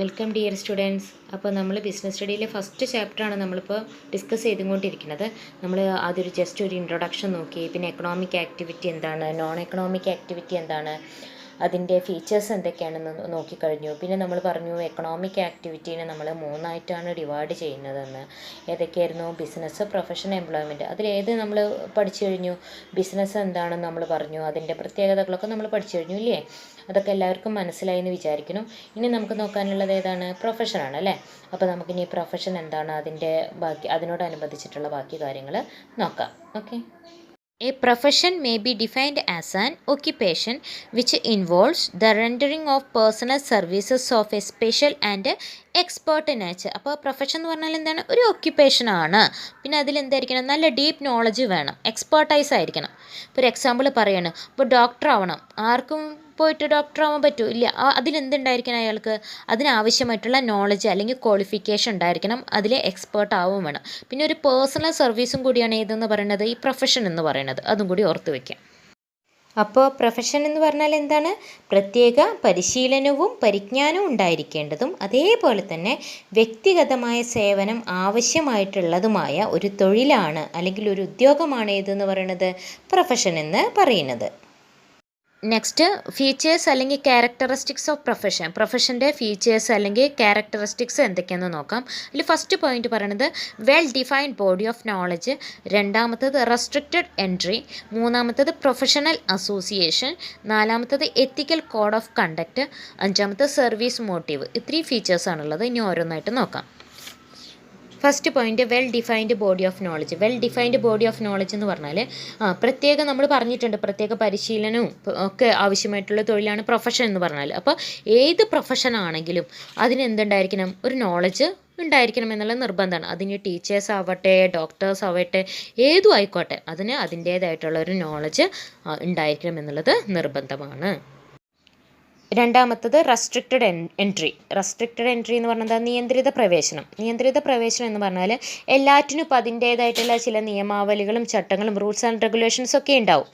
Welcome dear students. അപ്പോൾ നമ്മൾ business സ്റ്റഡിയിലെ first ചാപ്റ്ററാണ് നമ്മളിപ്പോൾ ഡിസ്കസ് ചെയ്തുകൊണ്ടിരിക്കുന്നത്. നമ്മൾ ആദ്യം ജസ്റ്റ് ഒരു ഇൻട്രൊഡക്ഷൻ നോക്കി, പിന്നെ എക്കണോമിക് ആക്ടിവിറ്റി എന്താണ്, നോൺ എക്കണോമിക് ആക്ടിവിറ്റി എന്താണ്, അതിൻ്റെ ഫീച്ചേഴ്സ് എന്തൊക്കെയാണെന്ന് നോക്കിക്കഴിഞ്ഞു. പിന്നെ നമ്മൾ പറഞ്ഞു എക്കണോമിക് ആക്ടിവിറ്റീനെ നമ്മൾ മൂന്നായിട്ടാണ് ഡിവൈഡ് ചെയ്യുന്നതെന്ന്. ഏതൊക്കെയായിരുന്നു? Business, profession, employment. അതിലേത് നമ്മൾ പഠിച്ചു കഴിഞ്ഞു? ബിസിനസ് എന്താണെന്ന് നമ്മൾ പറഞ്ഞു, അതിൻ്റെ പ്രത്യേകതകളൊക്കെ നമ്മൾ പഠിച്ചു കഴിഞ്ഞു ഇല്ലേ? അതൊക്കെ എല്ലാവർക്കും മനസ്സിലായി എന്ന് വിചാരിക്കുന്നു. ഇനി നമുക്ക് നോക്കാനുള്ളത് ഏതാണ്? പ്രൊഫഷനാണ് അല്ലേ? അപ്പോൾ നമുക്കിനി പ്രൊഫഷൻ എന്താണ്, അതിൻ്റെ ബാക്കി അതിനോടനുബന്ധിച്ചിട്ടുള്ള ബാക്കി കാര്യങ്ങൾ നോക്കാം. Okay. A profession may be defined as an occupation which involves the rendering of personal services of a special and expert nature. അപ്പോൾ പ്രൊഫഷൻ എന്ന് പറഞ്ഞാൽ എന്താണ്? ഒരു ഒക്യുപ്പേഷനാണ്. പിന്നെ അതിലെന്തായിരിക്കണം? നല്ല ഡീപ്പ് നോളജ് വേണം, എക്സ്പേർട്ടൈസ് ആയിരിക്കണം. ഇപ്പോൾ ഒരു എക്സാമ്പിൾ പറയാണ്, ഇപ്പോൾ ഡോക്ടർ ആവണം. ആർക്കും പോയിട്ട് ഡോക്ടർ ആവാൻ പറ്റുമോ? ഇല്ല. അതിലെന്തുണ്ടായിരിക്കണം? അയാൾക്ക് അതിനാവശ്യമായിട്ടുള്ള നോളജ് അല്ലെങ്കിൽ ക്വാളിഫിക്കേഷൻ ഉണ്ടായിരിക്കണം. അതിൽ എക്സ്പേർട്ട് ആവും വേണം. പിന്നെ ഒരു പേഴ്സണൽ സർവീസും കൂടിയാണ് ഏതെന്ന് പറയുന്നത്? ഈ പ്രൊഫഷൻ എന്ന് പറയുന്നത്. അതും കൂടി ഓർത്ത് വയ്ക്കാം. അപ്പോൾ പ്രൊഫഷൻ എന്ന് പറഞ്ഞാൽ എന്താണ്? പ്രത്യേക പരിശീലനവും പരിജ്ഞാനവും ഉണ്ടായിരിക്കേണ്ടതും അതേപോലെ തന്നെ വ്യക്തിഗതമായ സേവനം ആവശ്യമായിട്ടുള്ളതുമായ ഒരു തൊഴിലാണ് അല്ലെങ്കിൽ ഒരു ഉദ്യോഗമാണ് ഏതെന്ന് പറയുന്നത്? പ്രൊഫഷൻ എന്ന് പറയുന്നത്. നെക്സ്റ്റ്, ഫീച്ചേഴ്സ് അല്ലെങ്കിൽ ക്യാരക്ടറിസ്റ്റിക്സ് ഓഫ് പ്രൊഫഷൻ. പ്രൊഫഷൻ്റെ ഫീച്ചേഴ്സ് അല്ലെങ്കിൽ ക്യാരക്ടറിസ്റ്റിക്സ് എന്തൊക്കെയാണെന്ന് നോക്കാം. അതിൽ ഫസ്റ്റ് പോയിന്റ് പറയുന്നത് well defined body of knowledge, രണ്ടാമത്തത് റെസ്ട്രിക്റ്റഡ് എൻട്രി, മൂന്നാമത്തത് പ്രൊഫഷണൽ അസോസിയേഷൻ, നാലാമത്തത് എത്തിക്കൽ കോഡ് ഓഫ് കണ്ടക്റ്റ്, അഞ്ചാമത്തത് സർവീസ് മോട്ടീവ്. ഇത്രയും ഫീച്ചേഴ്സാണുള്ളത്. ഇനി ഓരോന്നായിട്ട് നോക്കാം. First point well defined body of knowledge. Well defined body of knowledge എന്ന് പറഞ്ഞാൽ പ്രത്യേക നമ്മൾ പറഞ്ഞിട്ടുണ്ട്, പ്രത്യേക പരിശീലനവും ഒക്കെ ആവശ്യമായിട്ടുള്ള തൊഴിലാണ് പ്രൊഫഷൻ എന്ന് പറഞ്ഞാൽ. അപ്പോൾ ഏത് പ്രൊഫഷൻ ആണെങ്കിലും അതിന് എന്തുണ്ടായിരിക്കണം? ഒരു നോളജ് ഉണ്ടായിരിക്കണം എന്നുള്ള നിർബന്ധമാണ്. അതിന് ടീച്ചേഴ്സ് ആവട്ടെ, ഡോക്ടേഴ്സ് ആവട്ടെ, ഏതും ആയിക്കോട്ടെ, അതിന് അതിൻ്റേതായിട്ടുള്ള ഒരു നോളജ് ഉണ്ടായിരിക്കണം എന്നുള്ളത് നിർബന്ധമാണ്. രണ്ടാമത്തത് റെസ്ട്രിക്റ്റഡ് എൻട്രി. റെസ്ട്രിക്റ്റഡ് എൻട്രി എന്ന് പറഞ്ഞാൽ നിയന്ത്രിത പ്രവേശനം. നിയന്ത്രിത പ്രവേശനം എന്ന് പറഞ്ഞാൽ എല്ലാറ്റിനും ഇപ്പോൾ അതിൻ്റേതായിട്ടുള്ള ചില നിയമാവലികളും ചട്ടങ്ങളും റൂൾസ് ആൻഡ് റെഗുലേഷൻസ് ഒക്കെ ഉണ്ടാവും.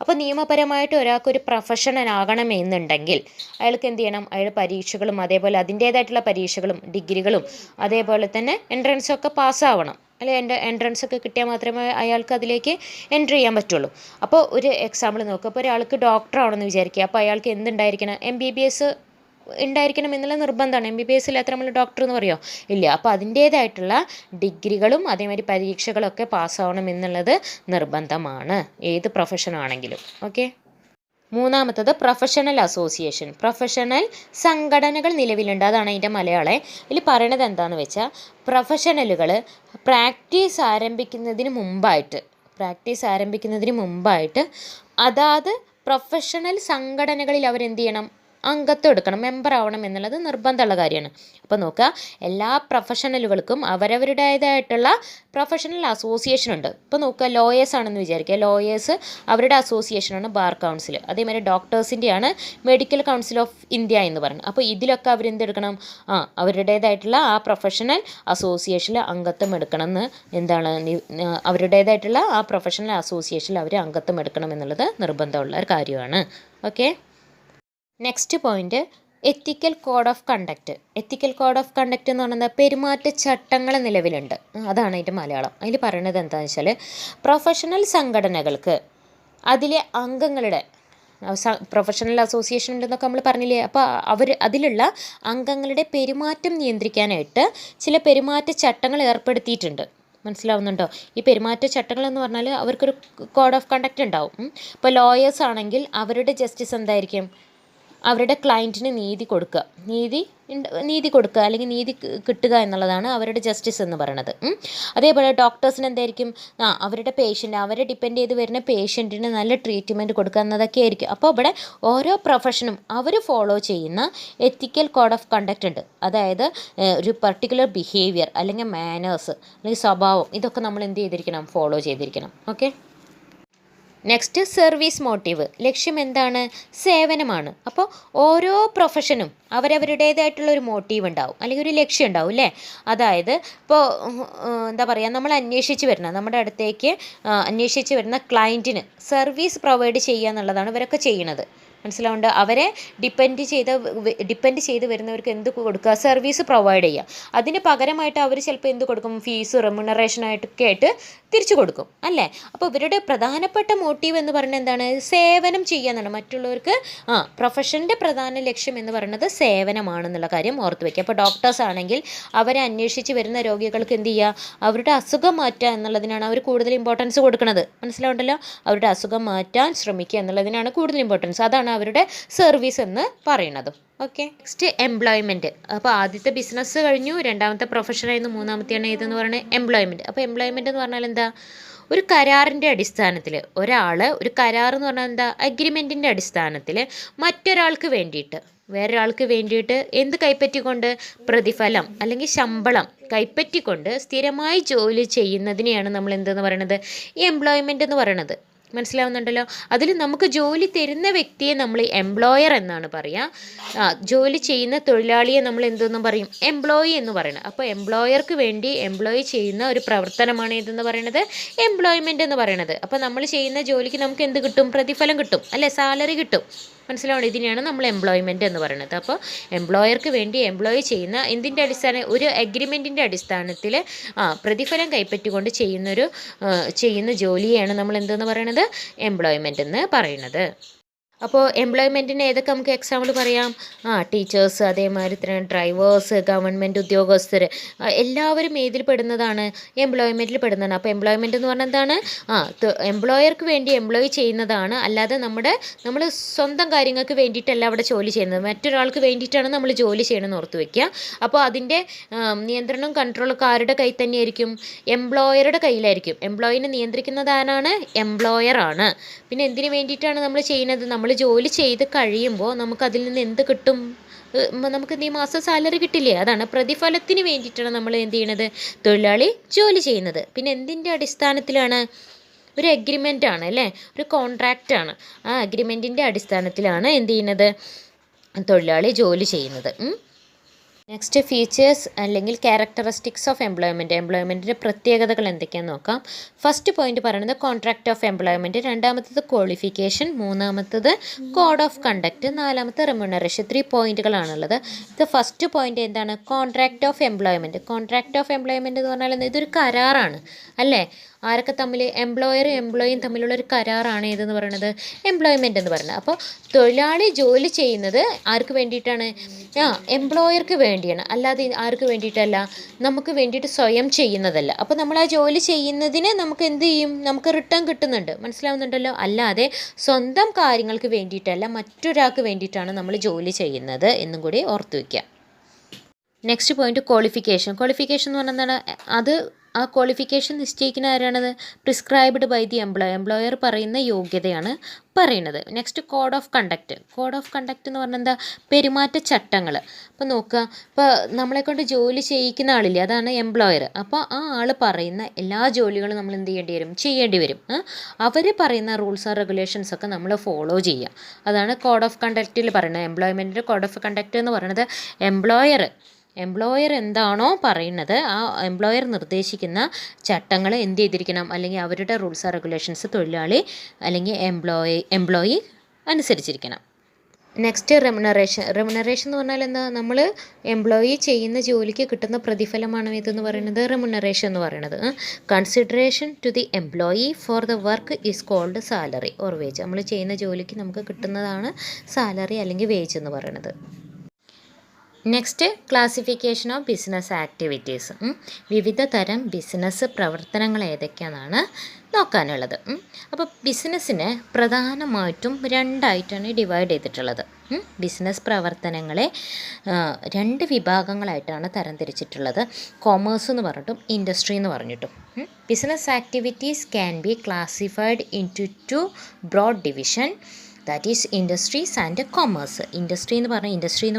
അപ്പോൾ നിയമപരമായിട്ട് ഒരാൾക്കൊരു പ്രൊഫഷണലാകണമെന്നുണ്ടെങ്കിൽ അയാൾക്ക് എന്ത് ചെയ്യണം? അയാൾ പരീക്ഷകളും അതേപോലെ അതിൻ്റേതായിട്ടുള്ള പരീക്ഷകളും ഡിഗ്രികളും അതേപോലെ തന്നെ എൻട്രൻസൊക്കെ പാസ്സാവണം. അല്ലെ? എൻട്രൻസ് ഒക്കെ കിട്ടിയാൽ മാത്രമേ അയാൾക്ക് അതിലേക്ക് എൻട്രി ചെയ്യാൻ പറ്റുള്ളൂ. അപ്പോൾ ഒരു എക്സാമ്പിൾ നോക്കുക. അപ്പോൾ ഒരാൾക്ക് ഡോക്ടർ ആവണമെന്ന് വിചാരിക്കുക. അപ്പോൾ അയാൾക്ക് എന്തുണ്ടായിരിക്കണം? MBBS ഉണ്ടായിരിക്കണം എന്നുള്ള നിർബന്ധമാണ്. MBBS ഇല്ലാത്ത നമ്മൾ ഡോക്ടർ എന്ന് പറയുമോ? ഇല്ല. അപ്പോൾ അതിൻ്റേതായിട്ടുള്ള ഡിഗ്രികളും അതേമാതിരി പരീക്ഷകളൊക്കെ പാസ്സാവണം എന്നുള്ളത് നിർബന്ധമാണ് ഏത് പ്രൊഫഷനാണെങ്കിലും. ഓക്കെ. മൂന്നാമത്തത് പ്രൊഫഷണൽ അസോസിയേഷൻ. പ്രൊഫഷണൽ സംഘടനകൾ നിലവിലുണ്ട്. അതാണ് അതിൻ്റെ മലയാളം. ഇതിൽ പറയണത് എന്താണെന്ന് വെച്ചാൽ പ്രൊഫഷണലുകൾ പ്രാക്ടീസ് ആരംഭിക്കുന്നതിന് മുമ്പായിട്ട് അതാത് പ്രൊഫഷണൽ സംഘടനകളിൽ അവരെന്ത് ചെയ്യണം? അംഗത്വം എടുക്കണം, മെമ്പർ ആവണം എന്നുള്ളത് നിർബന്ധമുള്ള കാര്യമാണ്. അപ്പോൾ നോക്കുക, എല്ലാ പ്രൊഫഷണലുകൾക്കും അവരവരുടേതായിട്ടുള്ള പ്രൊഫഷണൽ അസോസിയേഷൻ ഉണ്ട്. ഇപ്പോൾ നോക്കുക, ലോയേഴ്സ് ആണെന്ന് വിചാരിക്കുക. ലോയേഴ്സ് അവരുടെ അസോസിയേഷനാണ് ബാർ കൗൺസിൽ. അതേമാതിരി ഡോക്ടേഴ്സിൻ്റെയാണ് മെഡിക്കൽ കൗൺസിൽ ഓഫ് ഇന്ത്യ എന്ന് പറയുന്നത്. അപ്പോൾ ഇതിലൊക്കെ അവരെന്തെടുക്കണം? അവരുടേതായിട്ടുള്ള ആ പ്രൊഫഷണൽ അസോസിയേഷനിൽ അംഗത്വം എടുക്കണം എന്ന് എന്താണ്? അവരുടേതായിട്ടുള്ള ആ പ്രൊഫഷണൽ അസോസിയേഷനിൽ അവർ അംഗത്വം എടുക്കണം എന്നുള്ളത് നിർബന്ധമുള്ള ഒരു കാര്യമാണ്. Okay. Next point ethical code of conduct. Ethical code of conduct എന്ന് പറയുന്നത് പെരുമാറ്റച്ചട്ടങ്ങൾ നിലവിലുണ്ട്. അതാണ് അതിൻ്റെ മലയാളം. അതിൽ പറയുന്നത് എന്താണെന്ന് വെച്ചാൽ പ്രൊഫഷണൽ സംഘടനകൾക്ക് അതിലെ അംഗങ്ങളുടെ പ്രൊഫഷണൽ അസോസിയേഷൻ ഉണ്ടെന്നൊക്കെ നമ്മൾ പറഞ്ഞില്ലേ. അപ്പോൾ അതിലുള്ള അംഗങ്ങളുടെ പെരുമാറ്റം നിയന്ത്രിക്കാനായിട്ട് ചില പെരുമാറ്റച്ചട്ടങ്ങൾ ഏർപ്പെടുത്തിയിട്ടുണ്ട്. മനസ്സിലാവുന്നുണ്ടോ? ഈ പെരുമാറ്റച്ചട്ടങ്ങൾ എന്ന് പറഞ്ഞാൽ അവർക്കൊരു കോഡ് ഓഫ് കണ്ടക്റ്റ് ഉണ്ടാവും. ഇപ്പോൾ ലോയേഴ്സ് ആണെങ്കിൽ അവരുടെ ജസ്റ്റിസ് എന്തായിരിക്കും? അവരുടെ ക്ലയൻറ്റിന് നീതി കൊടുക്കുക അല്ലെങ്കിൽ നീതി കിട്ടുക എന്നുള്ളതാണ് അവരുടെ ജസ്റ്റിസ് എന്ന് പറയുന്നത്. അതേപോലെ ഡോക്ടേഴ്സിന് എന്തായിരിക്കും? അവരുടെ പേഷ്യൻ്റ്, അവരെ ഡിപ്പെൻഡ് ചെയ്ത് വരുന്ന പേഷ്യൻറ്റിന് നല്ല ട്രീറ്റ്മെൻറ്റ് കൊടുക്കുക എന്നതൊക്കെ ആയിരിക്കും. അപ്പോൾ ഇവിടെ ഓരോ പ്രൊഫഷനും അവർ ഫോളോ ചെയ്യുന്ന എത്തിക്കൽ കോഡ് ഓഫ് കണ്ടക്റ്റ് ഉണ്ട്. അതായത് ഒരു പർട്ടിക്കുലർ ബിഹേവിയർ അല്ലെങ്കിൽ മാനേഴ്സ് അല്ലെങ്കിൽ സ്വഭാവം, ഇതൊക്കെ നമ്മൾ എന്ത് ചെയ്തിരിക്കണം? ഫോളോ ചെയ്തിരിക്കണം. ഓക്കെ. Next, service motive. ലക്ഷ്യം എന്താണ്? സേവനമാണ്. അപ്പോൾ ഓരോ പ്രൊഫഷനും അവരവരുടേതായിട്ടുള്ളൊരു മോട്ടീവ് ഉണ്ടാവും അല്ലെങ്കിൽ ഒരു ലക്ഷ്യം ഉണ്ടാവും അല്ലേ? അതായത് ഇപ്പോൾ എന്താ പറയുക, നമ്മുടെ അടുത്തേക്ക് അന്വേഷിച്ച് വരുന്ന ക്ലയൻറ്റിന് സർവീസ് പ്രൊവൈഡ് ചെയ്യുക എന്നുള്ളതാണ് ഇവരൊക്കെ ചെയ്യുന്നത്. മനസ്സിലാവുണ്ട്. അവരെ ഡിപ്പെൻഡ് ചെയ്ത് വരുന്നവർക്ക് എന്ത് കൊടുക്കുക, സർവീസ് പ്രൊവൈഡ് ചെയ്യുക. അതിന് പകരമായിട്ട് അവർ ചിലപ്പോൾ എന്ത് കൊടുക്കും, ഫീസ് റെമ്യൂണറേഷനായിട്ടൊക്കെ ആയിട്ട് തിരിച്ചു കൊടുക്കും അല്ലേ. അപ്പോൾ ഇവരുടെ പ്രധാനപ്പെട്ട മോട്ടീവ് എന്ന് പറയുന്നത് എന്താണ്, സേവനം ചെയ്യാന്നാണ് മറ്റുള്ളവർക്ക്. പ്രൊഫഷൻ്റെ പ്രധാന ലക്ഷ്യം എന്ന് പറയുന്നത് സേവനമാണെന്നുള്ള കാര്യം ഓർത്ത് വയ്ക്കുക. അപ്പോൾ ഡോക്ടേഴ്സ് ആണെങ്കിൽ അവരെ അന്വേഷിച്ച് വരുന്ന രോഗികൾക്ക് എന്ത് ചെയ്യുക, അവരുടെ അസുഖം മാറ്റുക എന്നുള്ളതിനാണ് അവർ കൂടുതൽ ഇമ്പോർട്ടൻസ് കൊടുക്കുന്നത്. മനസ്സിലാവുണ്ടല്ലോ, അവരുടെ അസുഖം മാറ്റാൻ ശ്രമിക്കുക എന്നുള്ളതിനാണ് കൂടുതൽ ഇമ്പോർട്ടൻസ്. അതാണ് അവരുടെ സർവീസ് എന്ന് പറയുന്നത്. Okay, next employment. അപ്പോൾ ആദ്യത്തെ ബിസിനസ് കഴിഞ്ഞു, രണ്ടാമത്തെ പ്രൊഫഷനായിരുന്നു, മൂന്നാമത്തെയാണ് ഏതെന്ന് പറയുന്നത് എംപ്ലോയ്മെൻറ്റ്. അപ്പോൾ എംപ്ലോയ്മെൻറ്റ് എന്ന് പറഞ്ഞാൽ എന്താ, ഒരു കരാറിൻ്റെ അടിസ്ഥാനത്തിൽ ഒരു കരാർ എന്ന് പറഞ്ഞാൽ എന്താ, അഗ്രിമെൻറ്റിൻ്റെ അടിസ്ഥാനത്തിൽ മറ്റൊരാൾക്ക് വേണ്ടിയിട്ട് വേറൊരാൾക്ക് വേണ്ടിയിട്ട് എന്ത് കൈപ്പറ്റിക്കൊണ്ട്, പ്രതിഫലം അല്ലെങ്കിൽ ശമ്പളം കൈപ്പറ്റിക്കൊണ്ട് സ്ഥിരമായി ജോലി ചെയ്യുന്നതിനെയാണ് നമ്മൾ എന്തെന്ന് പറയുന്നത്, ഈ എംപ്ലോയ്മെൻറ്റ് എന്ന് പറയുന്നത്. മനസ്സിലാവുന്നുണ്ടല്ലോ. അതിൽ നമുക്ക് ജോലി തരുന്ന വ്യക്തിയെ നമ്മൾ എംപ്ലോയർ എന്നാണ് പറയുക. ജോലി ചെയ്യുന്ന തൊഴിലാളിയെ നമ്മൾ എന്തെന്നും പറയും, എംപ്ലോയി എന്ന് പറയുന്നത്. അപ്പോൾ എംപ്ലോയർക്ക് വേണ്ടി എംപ്ലോയി ചെയ്യുന്ന ഒരു പ്രവർത്തനമാണ് ഇതെന്ന് പറയുന്നത് എംപ്ലോയ്മെൻറ്റ് എന്ന് പറയുന്നത്. അപ്പോൾ നമ്മൾ ചെയ്യുന്ന ജോലിക്ക് നമുക്ക് എന്ത് കിട്ടും, പ്രതിഫലം കിട്ടും അല്ലേ, സാലറി കിട്ടും. മനസ്സിലാവണം, ഇതിനെയാണ് നമ്മൾ എംപ്ലോയ്മെൻറ്റ് എന്ന് പറയുന്നത്. അപ്പോൾ എംപ്ലോയർക്ക് വേണ്ടി എംപ്ലോയി ചെയ്യുന്ന എന്തിൻ്റെ ഒരു അഗ്രിമെൻറ്റിൻ്റെ അടിസ്ഥാനത്തിൽ പ്രതിഫലം കൈപ്പറ്റിക്കൊണ്ട് ചെയ്യുന്ന ജോലിയാണ് നമ്മൾ എന്തെന്ന് പറയുന്നത്, എംപ്ലോയ്മെൻറ്റ് എന്ന് പറയുന്നത്. അപ്പോൾ എംപ്ലോയ്മെൻറ്റിന് ഏതൊക്കെ നമുക്ക് എക്സാമ്പിൾ പറയാം, ടീച്ചേഴ്സ്, അതേമാതിരി തന്നെ ഡ്രൈവേഴ്സ്, ഗവൺമെൻറ് ഉദ്യോഗസ്ഥർ, എല്ലാവരും ഏതിൽ പെടുന്നതാണ്, എംപ്ലോയ്മെൻറ്റിൽ പെടുന്നതാണ്. അപ്പോൾ എംപ്ലോയ്മെൻറ്റ് എന്ന് പറഞ്ഞാൽ എന്താണ്, എംപ്ലോയർക്ക് വേണ്ടി എംപ്ലോയി ചെയ്യുന്നതാണ്. അല്ലാതെ നമ്മൾ സ്വന്തം കാര്യങ്ങൾക്ക് വേണ്ടിയിട്ടല്ല അവിടെ ജോലി ചെയ്യുന്നത്, മറ്റൊരാൾക്ക് വേണ്ടിയിട്ടാണ് നമ്മൾ ജോലി ചെയ്യണമെന്ന് ഓർത്ത് വയ്ക്കുക. അപ്പോൾ അതിൻ്റെ നിയന്ത്രണവും കൺട്രോളൊക്കെ ആരുടെ കയ്യിൽ തന്നെയായിരിക്കും, എംപ്ലോയറുടെ കയ്യിലായിരിക്കും. എംപ്ലോയിനെ നിയന്ത്രിക്കുന്നത് ആരാണ്, എംപ്ലോയറാണ്. പിന്നെ എന്തിനു വേണ്ടിയിട്ടാണ് നമ്മൾ ചെയ്യുന്നത്, നമ്മൾ ജോലി ചെയ്ത് കഴിയുമ്പോൾ നമുക്കതിൽ നിന്ന് എന്ത് കിട്ടും, നമുക്ക് ഈ മാസം സാലറി കിട്ടില്ലേ, അതാണ് പ്രതിഫലത്തിന് വേണ്ടിയിട്ടാണ് നമ്മൾ എന്ത് ചെയ്യണത്, തൊഴിലാളി ജോലി ചെയ്യുന്നത്. പിന്നെ എന്തിൻ്റെ അടിസ്ഥാനത്തിലാണ്, ഒരു അഗ്രിമെൻ്റ് ആണ് അല്ലേ, ഒരു കോൺട്രാക്റ്റാണ്. ആ അഗ്രിമെൻറ്റിൻ്റെ അടിസ്ഥാനത്തിലാണ് എന്ത് ചെയ്യുന്നത്, തൊഴിലാളി ജോലി ചെയ്യുന്നത്. നെക്സ്റ്റ് ഫീച്ചേഴ്സ് അല്ലെങ്കിൽ ക്യാരക്ടറിസ്റ്റിക്സ് ഓഫ് എംപ്ലോയ്മെൻറ്റിൻ്റെ പ്രത്യേകതകൾ എന്തൊക്കെയാണെന്ന് നോക്കാം. ഫസ്റ്റ് പോയിന്റ് പറയുന്നത് കോൺട്രാക്റ്റ് ഓഫ് എംപ്ലോയ്മെൻറ്റ്, രണ്ടാമത്തത് ക്വാളിഫിക്കേഷൻ, മൂന്നാമത്തത് കോഡ് ഓഫ് കണ്ടക്റ്റ്, നാലാമത്തെ റെമ്യൂണറേഷൻ. 3 പോയിന്റുകളാണുള്ളത്. ഇത് ഫസ്റ്റ് പോയിന്റ് എന്താണ്, contract of employment. Contract of employment എന്ന് പറഞ്ഞാൽ ഇതൊരു കരാറാണ് അല്ലേ, ആരൊക്കെ തമ്മിൽ, എംപ്ലോയറും എംപ്ലോയിയും തമ്മിലുള്ള ഒരു കരാറാണ് ഇതെന്ന് പറയുന്നത് എംപ്ലോയ്മെൻറ്റ് എന്ന് പറയുന്നത്. അപ്പോൾ തൊഴിലാളി ജോലി ചെയ്യുന്നത് ആർക്ക് വേണ്ടിയിട്ടാണ്, എംപ്ലോയർക്ക് വേണ്ടിയാണ്, അല്ലാതെ ആർക്ക് വേണ്ടിയിട്ടല്ല, നമുക്ക് വേണ്ടിയിട്ട് സ്വയം ചെയ്യുന്നതല്ല. അപ്പോൾ നമ്മൾ ആ ജോലി ചെയ്യുന്നതിന് നമുക്ക് എന്ത് ചെയ്യും, നമുക്ക് റിട്ടേൺ കിട്ടുന്നുണ്ട്. മനസ്സിലാവുന്നുണ്ടല്ലോ. അല്ലാതെ സ്വന്തം കാര്യങ്ങൾക്ക് വേണ്ടിയിട്ടല്ല, മറ്റൊരാൾക്ക് വേണ്ടിയിട്ടാണ് നമ്മൾ ജോലി ചെയ്യുന്നത് എന്നും കൂടി ഓർത്തു വയ്ക്കുക. Next point qualification. ക്വാളിഫിക്കേഷൻ എന്ന് പറഞ്ഞാൽ എന്താണ്, ആ ക്വാളിഫിക്കേഷൻ നിശ്ചയിക്കുന്ന ആരാണത്, പ്രിസ്ക്രൈബ്ഡ് ബൈ ദി എംപ്ലോയർ പറയുന്ന യോഗ്യതയാണ് പറയുന്നത്. Next code of conduct. Code of conduct എന്ന് പറഞ്ഞാൽ എന്താ, പെരുമാറ്റച്ചട്ടങ്ങൾ. അപ്പോൾ നോക്കുക, ഇപ്പോൾ നമ്മളെക്കൊണ്ട് ജോലി ചെയ്യിക്കുന്ന ആളില്ലേ, അതാണ് എംപ്ലോയർ. അപ്പോൾ ആ ആൾ പറയുന്ന എല്ലാ ജോലികളും നമ്മൾ എന്ത് ചെയ്യേണ്ടി വരും. അവർ പറയുന്ന റൂൾസ് ആൻഡ് റെഗുലേഷൻസ് ഒക്കെ നമ്മൾ ഫോളോ ചെയ്യുക. അതാണ് കോഡ് ഓഫ് കണ്ടക്റ്റിൽ പറയുന്നത്. എംപ്ലോയ്മെൻറ്റിൻ്റെ കോഡ് ഓഫ് കണ്ടക്റ്റ് എന്ന് പറയുന്നത് എംപ്ലോയർ എന്താണോ പറയുന്നത്, ആ എംപ്ലോയർ നിർദ്ദേശിക്കുന്ന ചട്ടങ്ങൾ എന്ത് ചെയ്തിരിക്കണം, അല്ലെങ്കിൽ അവരുടെ റൂൾസ് ആൻഡ് റെഗുലേഷൻസ് തൊഴിലാളി അല്ലെങ്കിൽ എംപ്ലോയി അനുസരിച്ചിരിക്കണം. നെക്സ്റ്റ് റെമ്യൂണറേഷൻ എന്ന് പറഞ്ഞാൽ എന്താ, നമ്മൾ എംപ്ലോയി ചെയ്യുന്ന ജോലിക്ക് കിട്ടുന്ന പ്രതിഫലമാണ് ഇതെന്ന് പറയുന്നത് റെമ്യൂണറേഷൻ എന്ന് പറയുന്നത്. Consideration to the employee for the work is called salary or wage. നമ്മൾ ചെയ്യുന്ന ജോലിക്ക് നമുക്ക് കിട്ടുന്നതാണ് സാലറി അല്ലെങ്കിൽ വേജ് എന്ന് പറയുന്നത്. Next classification of business activities. വിവിധ തരം ബിസിനസ് പ്രവർത്തനങ്ങൾ ഏതൊക്കെയാണെന്നാണ് നോക്കാനുള്ളത്. അപ്പോൾ ബിസിനസ്സിനെ പ്രധാനമായിട്ടും 2ആയിട്ടാണ് ഡിവൈഡ് ചെയ്തിട്ടുള്ളത്. ബിസിനസ് പ്രവർത്തനങ്ങളെ 2 വിഭാഗങ്ങളായിട്ടാണ് തരംതിരിച്ചിട്ടുള്ളത്. കൊമേഴ്സ് എന്ന് പറഞ്ഞിട്ടും ഇൻഡസ്ട്രി എന്ന് പറഞ്ഞിട്ടും. Business activities can be classified into 2 broad division, that is industries and commerce. Industry എന്ന്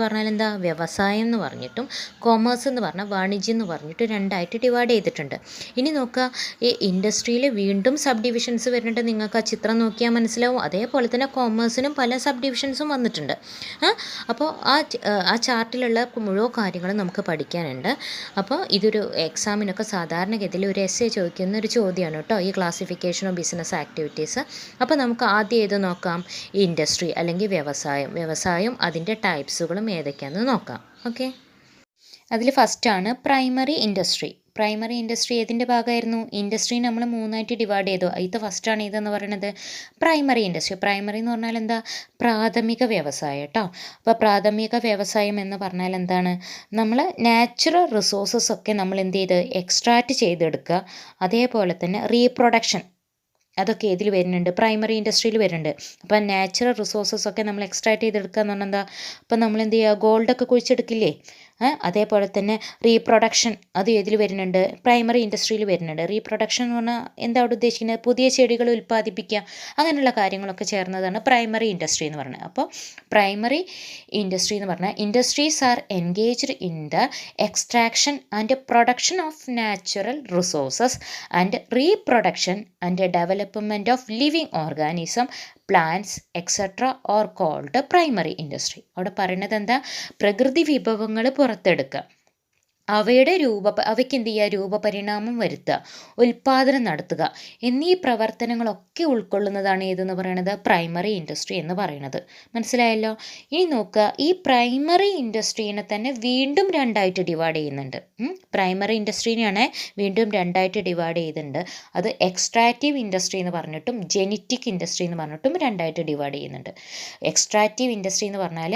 പറഞ്ഞാൽ എന്താ, വ്യവസായം എന്ന് പറഞ്ഞിട്ടും കൊമേഴ്സ് എന്ന് പറഞ്ഞാൽ വാണിജ്യം എന്ന് പറഞ്ഞിട്ട് 2ആയിട്ട് ഡിവൈഡ് ചെയ്തിട്ടുണ്ട്. ഇനി നോക്കുക, ഈ ഇൻഡസ്ട്രിയിൽ വീണ്ടും സബ് ഡിവിഷൻസ് വരുന്നുണ്ട്. നിങ്ങൾക്ക് ആ ചിത്രം നോക്കിയാൽ മനസ്സിലാവും. അതേപോലെ തന്നെ കൊമേഴ്സിനും പല സബ് ഡിവിഷൻസും വന്നിട്ടുണ്ട്. അപ്പോൾ ആ ചാർട്ടിലുള്ള മുഴുവൻ കാര്യങ്ങളും നമുക്ക് പഠിക്കാനുണ്ട്. അപ്പോൾ ഇതൊരു എക്സാമിനൊക്കെ സാധാരണഗതിയിൽ ഒരു എസ്സേ ചോദിക്കുന്ന ഒരു ചോദ്യമാണ് കേട്ടോ, ഈ ക്ലാസിഫിക്കേഷൻ ഓഫ് ബിസിനസ് ആക്ടിവിറ്റീസ്. അപ്പോൾ നമുക്ക് ആദ്യം ഏത് നോക്കാം, ഇൻഡസ്ട്രി അല്ലെങ്കിൽ വ്യവസായം അതിൻ്റെ ടൈപ്സുകളും ഏതൊക്കെയാണെന്ന് നോക്കാം. ഓക്കെ, അതിൽ ഫസ്റ്റാണ് പ്രൈമറി ഇൻഡസ്ട്രി ഏതിൻ്റെ ഭാഗമായിരുന്നു? ഇൻഡസ്ട്രി നമ്മൾ മൂന്നായിട്ട് ഡിവൈഡ് ചെയ്തു. ഇത് ഫസ്റ്റാണ് ഇതെന്ന് പറയുന്നത് പ്രൈമറി എന്ന് പറഞ്ഞാൽ എന്താ? പ്രാഥമിക വ്യവസായം കേട്ടോ. അപ്പോൾ പ്രാഥമിക വ്യവസായം എന്ന് പറഞ്ഞാൽ എന്താണ്? നമ്മൾ നാച്ചുറൽ റിസോഴ്സസ് ഒക്കെ നമ്മൾ എന്ത് ചെയ്ത് എക്സ്ട്രാക്റ്റ് ചെയ്തെടുക്കുക. അതേപോലെ തന്നെ റീപ്രൊഡക്ഷൻ അതൊക്കെ ഏതിൽ വരുന്നുണ്ട്? പ്രൈമറി ഇൻഡസ്ട്രിയിൽ വരുന്നുണ്ട്. അപ്പം നാച്ചുറൽ റിസോഴ്സസ് ഒക്കെ നമ്മൾ എക്സ്ട്രാക്ട് ചെയ്തെടുക്കുക എന്ന് പറഞ്ഞാൽ എന്താ? അപ്പം നമ്മൾ എന്ത് ചെയ്യുക? ഗോൾഡൊക്കെ കുഴിച്ചെടുക്കില്ലേ? അതേപോലെ തന്നെ റീപ്രൊഡക്ഷൻ അത് ഏതിൽ വരുന്നുണ്ട്? പ്രൈമറി ഇൻഡസ്ട്രിയിൽ വരുന്നുണ്ട്. റീപ്രൊഡക്ഷൻ എന്ന് പറഞ്ഞാൽ എന്താ അവിടെ ഉദ്ദേശിക്കുന്നത്? പുതിയ ചെടികൾ ഉൽപ്പാദിപ്പിക്കുക, അങ്ങനെയുള്ള കാര്യങ്ങളൊക്കെ ചേർന്നതാണ് പ്രൈമറി ഇൻഡസ്ട്രി എന്ന് പറയുന്നത്. അപ്പോൾ പ്രൈമറി ഇൻഡസ്ട്രി എന്ന് പറഞ്ഞാൽ industries are engaged in the extraction and production of natural resources and reproduction and development of living organism plants etcetera or called primary industry. അവിടെ പറയുന്നത് എന്താ? പ്രകൃതി വിഭവങ്ങൾ പുറത്തെടുക്കുക, അവയ്ക്ക് എന്ത് ചെയ്യുക? രൂപപരിണാമം വരുത്തുക, ഉൽപ്പാദനം നടത്തുക എന്നീ പ്രവർത്തനങ്ങളൊക്കെ ഉൾക്കൊള്ളുന്നതാണ് ഏതെന്ന് പറയുന്നത്? പ്രൈമറി ഇൻഡസ്ട്രി എന്ന് പറയുന്നത്. മനസ്സിലായല്ലോ? ഇനി നോക്കുക, ഈ പ്രൈമറി ഇൻഡസ്ട്രീനെ തന്നെ വീണ്ടും രണ്ടായിട്ട് ഡിവൈഡ് ചെയ്യുന്നുണ്ട്. പ്രൈമറി ഇൻഡസ്ട്രീനെയാണ് വീണ്ടും രണ്ടായിട്ട് ഡിവൈഡ് ചെയ്തിട്ടുണ്ട്. അത് എക്സ്ട്രാക്റ്റീവ് ഇൻഡസ്ട്രി എന്ന് പറഞ്ഞിട്ടും ജെനറ്റിക് ഇൻഡസ്ട്രി എന്ന് പറഞ്ഞിട്ടും രണ്ടായിട്ട് ഡിവൈഡ് ചെയ്യുന്നുണ്ട്. എക്സ്ട്രാക്റ്റീവ് ഇൻഡസ്ട്രി എന്ന് പറഞ്ഞാൽ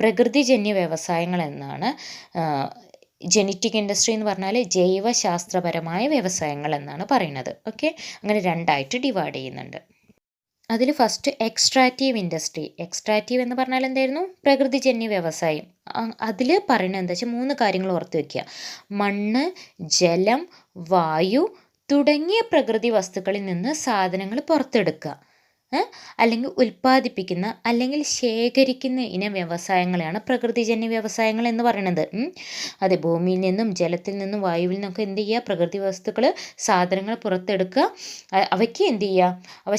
പ്രകൃതിജന്യ വ്യവസായങ്ങൾ എന്നാണ്. ജെനറ്റിക് ഇൻഡസ്ട്രി എന്ന് പറഞ്ഞാൽ ജൈവശാസ്ത്രപരമായ വ്യവസായങ്ങൾ എന്നാണ് പറയുന്നത്. ഓക്കെ, അങ്ങനെ രണ്ടായിട്ട് ഡിവൈഡ് ചെയ്യുന്നുണ്ട്. അതിൽ ഫസ്റ്റ് എക്സ്ട്രാക്റ്റീവ് ഇൻഡസ്ട്രി. എക്സ്ട്രാക്റ്റീവ് എന്ന് പറഞ്ഞാൽ എന്തായിരുന്നു? പ്രകൃതിജന്യ വ്യവസായം. അതിൽ പറയുന്നത് എന്താ വെച്ചാൽ 3 കാര്യങ്ങൾ ഓർത്ത് വയ്ക്കുക. മണ്ണ്, ജലം, വായു തുടങ്ങിയ പ്രകൃതി വസ്തുക്കളിൽ നിന്ന് സാധനങ്ങൾ പുറത്തെടുക്കുക, അല്ലെങ്കിൽ ഉൽപ്പാദിപ്പിക്കുന്ന അല്ലെങ്കിൽ ശേഖരിക്കുന്ന ഇനം വ്യവസായങ്ങളെയാണ് പ്രകൃതിജന്യ വ്യവസായങ്ങൾ എന്ന് പറയുന്നത്. അതെ, ഭൂമിയിൽ നിന്നും ജലത്തിൽ നിന്നും വായുവിൽ നിന്നൊക്കെ എന്ത് ചെയ്യുക? പ്രകൃതി വസ്തുക്കൾ സാധനങ്ങൾ പുറത്തെടുക്കുക, അവയ്ക്ക് എന്ത് ചെയ്യുക? അവ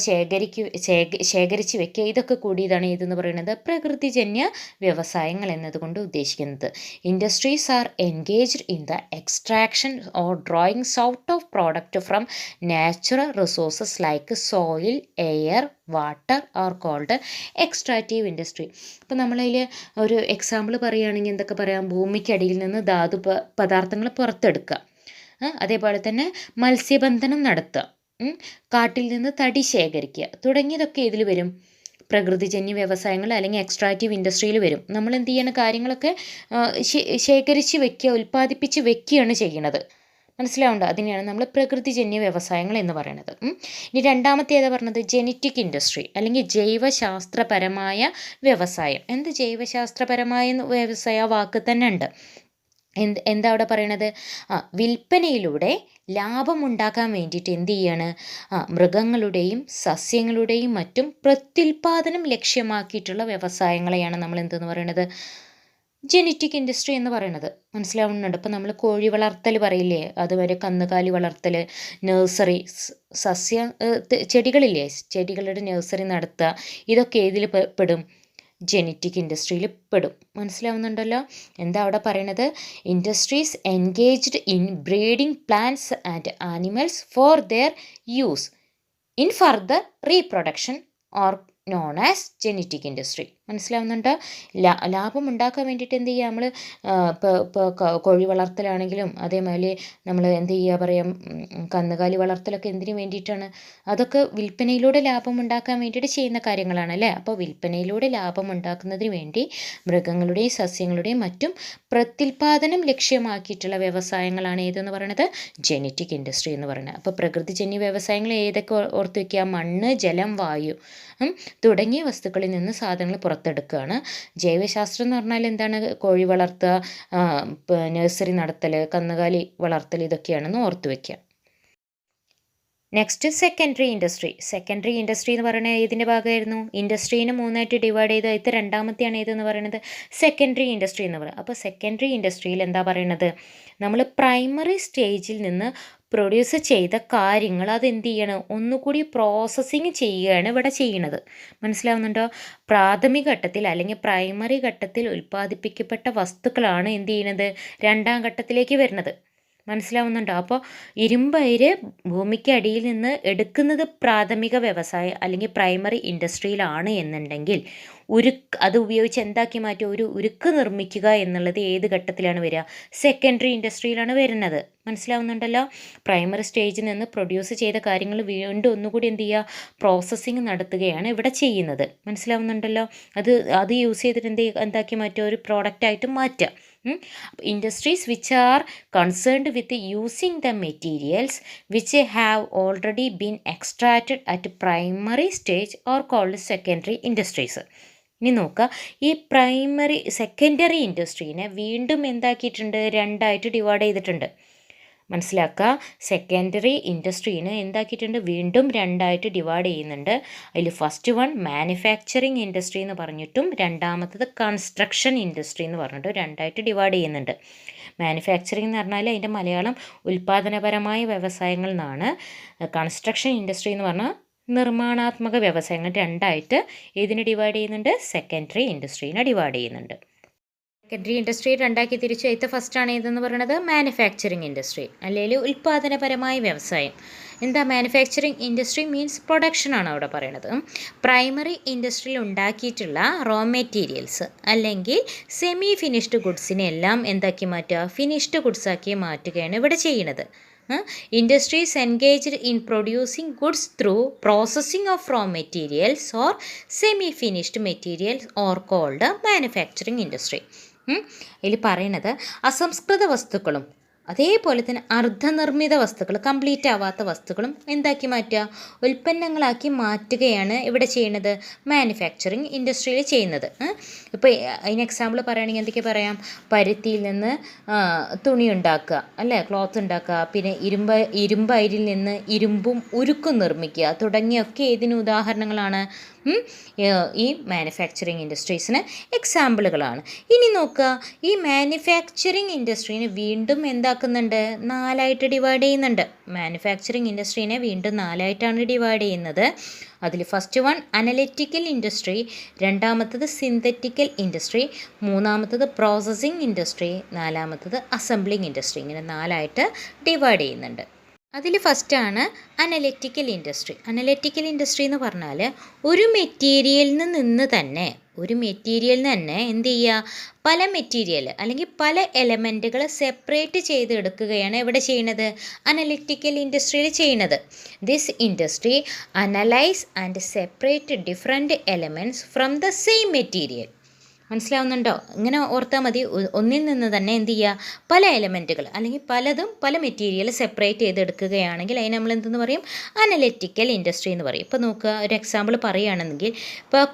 ശേഖരിച്ച് വെക്കുക. ഇതൊക്കെ കൂടിയതാണ് ഇതെന്ന് പറയുന്നത് പ്രകൃതിജന്യ വ്യവസായങ്ങൾ എന്നതുകൊണ്ട് ഉദ്ദേശിക്കുന്നത്. Industries are engaged in the extraction or drawings out of product from natural resources like soil, air, water are called extractive industry. ഇപ്പോൾ നമ്മളതിൽ ഒരു എക്സാമ്പിൾ പറയുകയാണെങ്കിൽ എന്തൊക്കെ പറയാം? ഭൂമിക്കടിയിൽ നിന്ന് ധാതു പദാർത്ഥങ്ങൾ പുറത്തെടുക്കുക, അതേപോലെ തന്നെ മത്സ്യബന്ധനം നടത്തുക, കാട്ടിൽ നിന്ന് തടി ശേഖരിക്കുക തുടങ്ങിയതൊക്കെ ഇതിൽ വരും? പ്രകൃതിജന്യ വ്യവസായങ്ങൾ അല്ലെങ്കിൽ എക്സ്ട്രാക്റ്റീവ് ഇൻഡസ്ട്രിയിൽ വരും. നമ്മൾ എന്ത് ചെയ്യണം? കാര്യങ്ങളൊക്കെ ശേഖരിച്ച് വെക്കുക, ഉൽപ്പാദിപ്പിച്ച് വെക്കുകയാണ് ചെയ്യുന്നത്. മനസ്സിലാവുണ്ടോ? അതിനെയാണ് നമ്മൾ പ്രകൃതിജന്യ വ്യവസായങ്ങൾ എന്ന് പറയുന്നത്. ഇനി രണ്ടാമത്തെ ഏതാ പറഞ്ഞത്? ജെനറ്റിക് ഇൻഡസ്ട്രി അല്ലെങ്കിൽ ജൈവശാസ്ത്രപരമായ വ്യവസായം. എന്ത് ജൈവശാസ്ത്രപരമായ വ്യവസായ വാക്ക് തന്നെ ഉണ്ട്. എന്താ അവിടെ പറയണത്? വിൽപ്പനയിലൂടെ ലാഭമുണ്ടാക്കാൻ വേണ്ടിയിട്ട് എന്ത് ചെയ്യാണ്? മൃഗങ്ങളുടെയും സസ്യങ്ങളുടെയും മറ്റും പ്രത്യുൽപാദനം ലക്ഷ്യമാക്കിയിട്ടുള്ള വ്യവസായങ്ങളെയാണ് നമ്മൾ എന്തെന്ന് പറയുന്നത്? ജെനറ്റിക് ഇൻഡസ്ട്രി എന്ന് പറയുന്നത്. മനസ്സിലാവുന്നുണ്ട്? ഇപ്പം നമ്മൾ കോഴി വളർത്തൽ പറയില്ലേ, അതുവരെ കന്നുകാലി വളർത്തൽ, നഴ്സറി, ചെടികളില്ലേ, ചെടികളുടെ നഴ്സറി നടത്തുക, ഇതൊക്കെ ഏതിൽ പെടും? ജെനറ്റിക് ഇൻഡസ്ട്രിയിൽ പെടും. മനസ്സിലാവുന്നുണ്ടല്ലോ? എന്താ അവിടെ പറയണത്? Industries engaged in breeding plants and animals for their use in further reproduction or known as genetic industry. മനസ്സിലാവുന്നുണ്ട്? ലാഭം ഉണ്ടാക്കാൻ വേണ്ടിയിട്ട് എന്ത് ചെയ്യുക? നമ്മൾ ഇപ്പോൾ കോഴി വളർത്തലാണെങ്കിലും അതേമാതിരി നമ്മൾ എന്ത് ചെയ്യുക പറയാം, കന്നുകാലി വളർത്തലൊക്കെ എന്തിനു വേണ്ടിയിട്ടാണ്? അതൊക്കെ വിൽപ്പനയിലൂടെ ലാഭം ഉണ്ടാക്കാൻ വേണ്ടിയിട്ട് ചെയ്യുന്ന കാര്യങ്ങളാണ് അല്ലേ? അപ്പോൾ വിൽപ്പനയിലൂടെ ലാഭം ഉണ്ടാക്കുന്നതിന് വേണ്ടി മൃഗങ്ങളുടെയും സസ്യങ്ങളുടെയും മറ്റും പ്രത്യുൽപാദനം ലക്ഷ്യമാക്കിയിട്ടുള്ള വ്യവസായങ്ങളാണ് ഏതെന്ന് പറയുന്നത്? ജെനറ്റിക് ഇൻഡസ്ട്രി എന്ന് പറയുന്നത്. അപ്പോൾ പ്രകൃതിജന്യ വ്യവസായങ്ങൾ ഏതൊക്കെ ഓർത്ത് വയ്ക്കുക? മണ്ണ്, ജലം, വായു തുടങ്ങിയ വസ്തുക്കളിൽ നിന്ന് സാധനങ്ങൾ പുറത്തെടുക്കുകയാണ്. ജൈവശാസ്ത്രം എന്ന് പറഞ്ഞാൽ എന്താണ്? കോഴി വളർത്തുക, നഴ്സറി നടത്തൽ, കന്നുകാലി വളർത്തൽ, ഇതൊക്കെയാണെന്ന് ഓർത്ത് വയ്ക്കുക. നെക്സ്റ്റ് സെക്കൻഡറി ഇൻഡസ്ട്രി എന്ന് പറയുന്നത് ഏതിൻ്റെ ഭാഗമായിരുന്നു? ഇൻഡസ്ട്രീനെ മൂന്നായിട്ട് ഡിവൈഡ് ചെയ്ത് ഇത് രണ്ടാമത്തെയാണ് ഏതെന്ന് പറയുന്നത്? സെക്കൻഡറി ഇൻഡസ്ട്രി എന്ന് പറയുന്നത്. അപ്പോൾ സെക്കൻഡറി ഇൻഡസ്ട്രിയിൽ എന്താ പറയുന്നത്? നമ്മൾ പ്രൈമറി സ്റ്റേജിൽ നിന്ന് പ്രൊഡ്യൂസ് ചെയ്ത കാര്യങ്ങൾ അതെന്ത് ചെയ്യണം? ഒന്നുകൂടി പ്രോസസ്സിങ് ചെയ്യുകയാണ് ഇവിടെ ചെയ്യുന്നത്. മനസ്സിലാവുന്നുണ്ടോ? പ്രാഥമിക ഘട്ടത്തിൽ അല്ലെങ്കിൽ പ്രൈമറി ഘട്ടത്തിൽ ഉൽപ്പാദിപ്പിക്കപ്പെട്ട വസ്തുക്കളാണ് എന്ത് ചെയ്യുന്നത്? രണ്ടാം ഘട്ടത്തിലേക്ക് വരുന്നത്. മനസ്സിലാവുന്നുണ്ടോ? അപ്പോൾ ഇരുമ്പയിര് ഭൂമിക്ക് അടിയിൽ നിന്ന് എടുക്കുന്നത് പ്രാഥമിക വ്യവസായം അല്ലെങ്കിൽ പ്രൈമറി ഇൻഡസ്ട്രിയിലാണ് എന്നുണ്ടെങ്കിൽ അത് ഉപയോഗിച്ച് എന്താക്കി മാറ്റുക, ഒരു ഉരുക്ക് നിർമ്മിക്കുക എന്നുള്ളത് ഏത് ഘട്ടത്തിലാണ് വരിക? സെക്കൻഡറി ഇൻഡസ്ട്രിയിലാണ് വരുന്നത്. മനസ്സിലാവുന്നുണ്ടല്ലോ? പ്രൈമറി സ്റ്റേജിൽ നിന്ന് പ്രൊഡ്യൂസ് ചെയ്ത കാര്യങ്ങൾ വീണ്ടും ഒന്നുകൂടി എന്ത് ചെയ്യുക, പ്രോസസ്സിങ് നടത്തുകയാണ് ഇവിടെ ചെയ്യുന്നത്. മനസ്സിലാവുന്നുണ്ടല്ലോ? അത് യൂസ് ചെയ്തിട്ട് എന്താക്കി മാറ്റുക, ഒരു പ്രോഡക്റ്റായിട്ട് മാറ്റുക. Industries which are concerned with using the materials which have already been extracted at primary stage are called secondary industries. ഇനി നോക്കുക, ഈ സെക്കൻഡറി ഇൻഡസ്ട്രീനെ വീണ്ടും എന്താക്കിയിട്ടുണ്ട്, രണ്ടായിട്ട് ഡിവൈഡ് ചെയ്തിട്ടുണ്ട്. മനസ്സിലാക്കുക, സെക്കൻഡറി ഇൻഡസ്ട്രീനെ എന്താക്കിയിട്ടുണ്ട്, വീണ്ടും രണ്ടായിട്ട് ഡിവൈഡ് ചെയ്യുന്നുണ്ട്. അതിൽ ഫസ്റ്റ് വൺ മാനുഫാക്ചറിങ് ഇൻഡസ്ട്രി എന്ന് പറഞ്ഞിട്ടും രണ്ടാമത്തത് കൺസ്ട്രക്ഷൻ ഇൻഡസ്ട്രി എന്ന് പറഞ്ഞിട്ടും രണ്ടായിട്ട് ഡിവൈഡ് ചെയ്യുന്നുണ്ട്. മാനുഫാക്ചറിങ് എന്ന് പറഞ്ഞാൽ അതിൻ്റെ മലയാളം ഉൽപ്പാദനപരമായ വ്യവസായങ്ങൾ എന്നാണ്. കൺസ്ട്രക്ഷൻ ഇൻഡസ്ട്രി എന്ന് പറഞ്ഞാൽ നിർമ്മാണാത്മക വ്യവസായങ്ങൾ. രണ്ടായിട്ട് ഇതിനെ ഡിവൈഡ് ചെയ്യുന്നുണ്ട്, സെക്കൻഡറി ഇൻഡസ്ട്രീനെ ഡിവൈഡ് ചെയ്യുന്നുണ്ട്. സെക്കൻഡറി ഇൻഡസ്ട്രി രണ്ടാക്കി തിരിച്ചു. ഏറ്റവും ഫസ്റ്റാണ് ഇതെന്ന് പറയുന്നത് മാനുഫാക്ചറിങ് ഇൻഡസ്ട്രി, അല്ലെങ്കിൽ ഉൽപ്പാദനപരമായ വ്യവസായം. എന്താ മാനുഫാക്ചറിങ് ഇൻഡസ്ട്രി മീൻസ് പ്രൊഡക്ഷനാണ് അവിടെ പറയുന്നത്. പ്രൈമറി ഇൻഡസ്ട്രിയിൽ ഉണ്ടാക്കിയിട്ടുള്ള റോ മെറ്റീരിയൽസ് അല്ലെങ്കിൽ സെമി ഫിനിഷ്ഡ് ഗുഡ്സിനെ എല്ലാം എന്താക്കി മാറ്റുക, ഫിനിഷ്ഡ് ഗുഡ്സാക്കി മാറ്റുകയാണ് ഇവിടെ ചെയ്യുന്നത്. Industries engaged in producing goods through processing of raw materials or semi-finished materials are called manufacturing industry. ഇതിൽ പറയുന്നത് അസംസ്കൃത വസ്തുക്കളും അതേപോലെ തന്നെ അർദ്ധനിർമ്മിത വസ്തുക്കൾ, കംപ്ലീറ്റ് ആവാത്ത വസ്തുക്കളും എന്താക്കി മാറ്റുക, ഉൽപ്പന്നങ്ങളാക്കി മാറ്റുകയാണ് ഇവിടെ ചെയ്യുന്നത്, മാനുഫാക്ചറിങ് ഇൻഡസ്ട്രിയിൽ ചെയ്യുന്നത്. ഇപ്പോൾ അതിന് എക്സാമ്പിൾ പറയുകയാണെങ്കിൽ എന്തൊക്കെ പറയാം, പരുത്തിയിൽ നിന്ന് തുണി ഉണ്ടാക്കുക, അല്ലേ, ക്ലോത്ത് ഉണ്ടാക്കുക, പിന്നെ ഇരുമ്പയിരിൽ നിന്ന് ഇരുമ്പും ഉരുക്കും നിർമ്മിക്കുക തുടങ്ങിയൊക്കെ ഇതിന് ഉദാഹരണങ്ങളാണ്, ഈ മാനുഫാക്ചറിങ് ഇൻഡസ്ട്രീസിന് എക്സാമ്പിളുകളാണ്. ഇനി നോക്കുക, ഈ മാനുഫാക്ചറിങ് ഇൻഡസ്ട്രീനെ വീണ്ടും എന്താക്കുന്നുണ്ട്, നാലായിട്ട് ഡിവൈഡ് ചെയ്യുന്നുണ്ട്. മാനുഫാക്ചറിങ് ഇൻഡസ്ട്രീനെ വീണ്ടും നാലായിട്ടാണ് ഡിവൈഡ് ചെയ്യുന്നത്. അതിൽ ഫസ്റ്റ് വൺ അനലിറ്റിക്കൽ ഇൻഡസ്ട്രി, രണ്ടാമത്തത് സിന്തറ്റിക്കൽ ഇൻഡസ്ട്രി, മൂന്നാമത്തത് പ്രോസസ്സിംഗ് ഇൻഡസ്ട്രി, നാലാമത്തത് അസംബ്ലിംഗ് ഇൻഡസ്ട്രി. ഇങ്ങനെ നാലായിട്ട് ഡിവൈഡ് ചെയ്യുന്നുണ്ട്. അതിൽ ഫസ്റ്റാണ് അനലിറ്റിക്കൽ ഇൻഡസ്ട്രി. അനലിറ്റിക്കൽ ഇൻഡസ്ട്രി എന്ന് പറഞ്ഞാൽ ഒരു മെറ്റീരിയലിൽ നിന്ന് തന്നെ എന്ത് ചെയ്യുക, പല മെറ്റീരിയൽ അല്ലെങ്കിൽ പല എലമെൻറ്റുകൾ സെപ്പറേറ്റ് ചെയ്തെടുക്കുകയാണ് ഇവിടെ ചെയ്യുന്നത്, അനലിറ്റിക്കൽ ഇൻഡസ്ട്രിയിൽ ചെയ്യുന്നത്. This industry analyse and separate different elements from the same material. മനസ്സിലാവുന്നുണ്ടോ? ഇങ്ങനെ ഓർത്താൽ മതി, ഒന്നിൽ നിന്ന് തന്നെ എന്ത് ചെയ്യുക, പല എലമെൻറ്റുകൾ അല്ലെങ്കിൽ പല മെറ്റീരിയൽ സെപ്പറേറ്റ് ചെയ്തെടുക്കുകയാണെങ്കിൽ അതിന് നമ്മൾ എന്തെന്ന് പറയും, അനലിറ്റിക്കൽ ഇൻഡസ്ട്രി എന്ന് പറയും. ഇപ്പോൾ നോക്കുക, ഒരു എക്സാമ്പിൾ പറയുകയാണെങ്കിൽ ഇപ്പോൾ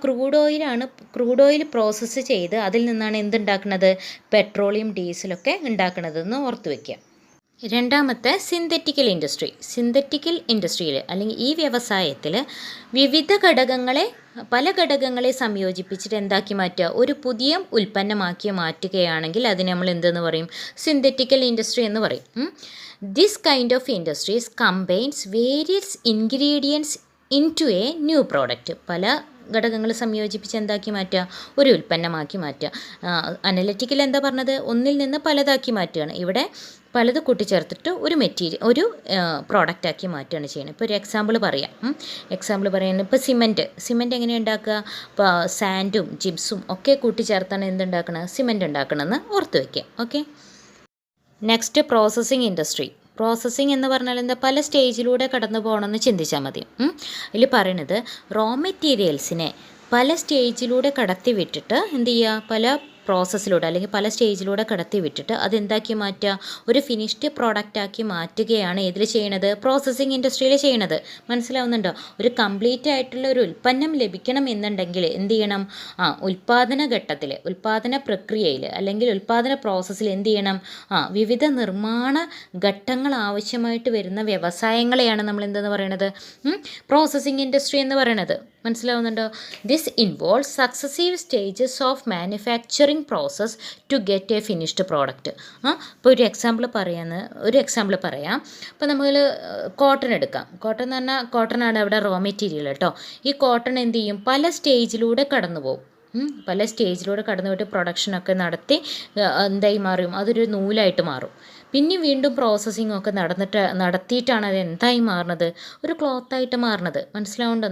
ക്രൂഡ് ഓയിൽ പ്രോസസ്സ് ചെയ്ത് അതിൽ നിന്നാണ് എന്തുണ്ടാക്കുന്നത്, പെട്രോളിയം ഡീസലൊക്കെ ഉണ്ടാക്കുന്നതെന്ന് ഓർത്ത് വയ്ക്കുക. രണ്ടാമത്തെ സിന്തറ്റിക്കൽ ഇൻഡസ്ട്രിയിൽ അല്ലെങ്കിൽ ഈ വ്യവസായത്തിൽ പല ഘടകങ്ങളെ സംയോജിപ്പിച്ചിട്ട് എന്താക്കി മാറ്റുക, ഒരു പുതിയ ഉൽപ്പന്നമാക്കി മാറ്റുകയാണെങ്കിൽ അതിന് നമ്മൾ എന്തെന്ന് പറയും, സിന്തറ്റിക്കൽ ഇൻഡസ്ട്രി എന്ന് പറയും. This kind of industries combines various ingredients into a new product. പല ഘടകങ്ങൾ സംയോജിപ്പിച്ച് എന്താക്കി മാറ്റുക, ഒരു ഉൽപ്പന്നമാക്കി മാറ്റുക. അനലിറ്റിക്കൽ എന്താ പറഞ്ഞത്, ഒന്നിൽ നിന്ന് പലതാക്കി മാറ്റുകയാണ്. ഇവിടെ പലത് കൂട്ടിച്ചേർത്തിട്ട് ഒരു പ്രോഡക്റ്റാക്കി മാറ്റുകയാണ് ചെയ്യുന്നത്. ഇപ്പോൾ ഒരു എക്സാമ്പിൾ പറയാം. ഇപ്പോൾ സിമെൻറ്റ് എങ്ങനെ ഉണ്ടാക്കുക, ഇപ്പോൾ സാൻഡും ജിപ്സും ഒക്കെ കൂട്ടിച്ചേർത്താണ് എന്തുണ്ടാക്കുന്നത്, സിമെൻറ്റ് ഉണ്ടാക്കണമെന്ന് ഓർത്ത് വയ്ക്കുക. Okay, next processing industry. Processing എന്ന് പറഞ്ഞാൽ എന്താ, പല സ്റ്റേജിലൂടെ കടന്നു പോകണമെന്ന് ചിന്തിച്ചാൽ മതി. ഇതിൽ പറയണത് റോ മെറ്റീരിയൽസിനെ പല സ്റ്റേജിലൂടെ കടത്തി വിട്ടിട്ട് എന്ത് ചെയ്യുക, പല പ്രോസസ്സിലൂടെ അല്ലെങ്കിൽ പല സ്റ്റേജിലൂടെ കടത്തി വിട്ടിട്ട് അതെന്താക്കി മാറ്റുക, ഒരു ഫിനിഷ്ഡ് പ്രോഡക്റ്റാക്കി മാറ്റുകയാണ് ഇതിൽ ചെയ്യണത്, പ്രോസസ്സിംഗ് ഇൻഡസ്ട്രിയിൽ ചെയ്യണത്. മനസ്സിലാവുന്നുണ്ടോ? ഒരു കംപ്ലീറ്റ് ആയിട്ടുള്ള ഒരു ഉൽപ്പന്നം ലഭിക്കണം എന്നുണ്ടെങ്കിൽ എന്ത് ചെയ്യണം, ഉൽപ്പാദന ഘട്ടത്തിൽ, ഉൽപ്പാദന പ്രക്രിയയിൽ അല്ലെങ്കിൽ ഉൽപ്പാദന പ്രോസസ്സിൽ എന്ത് ചെയ്യണം, വിവിധ നിർമ്മാണ ഘട്ടങ്ങൾ ആവശ്യമായിട്ട് വരുന്ന വ്യവസായങ്ങളെയാണ് നമ്മൾ എന്തെന്ന് പറയണത്, പ്രോസസ്സിംഗ് ഇൻഡസ്ട്രി എന്ന് പറയണത്. മനസ്സിലാവുന്നുണ്ടോ? This involve successive stages of manufacturing process to get a finished product. ഇപ്പോൾ ഒരു എക്സാമ്പിൾ പറയാം. ഇപ്പോൾ നമ്മൾ കോട്ടൺ എടുക്കാം. കോട്ടൺ എന്ന് പറഞ്ഞാൽ കോട്ടനാണ് അവിടെ റോ മെറ്റീരിയൽ കേട്ടോ. ഈ കോട്ടൺ എന്ത് ചെയ്യും, പല സ്റ്റേജിലൂടെ കടന്നു പോകും. പല സ്റ്റേജിലൂടെ കടന്നു പോയിട്ട് പ്രൊഡക്ഷനൊക്കെ നടത്തി എന്തായി മാറും, അതൊരു നൂലായിട്ട് മാറും. പിന്നെ വീണ്ടും പ്രോസസ്സിംഗ് ഒക്കെ നടത്തിയിട്ടാണ് അത് എന്തായി മാറുന്നത്, ഒരു ക്ലോത്തായിട്ട് മാറുന്നത്. മനസ്സിലാവുന്നുണ്ടോ?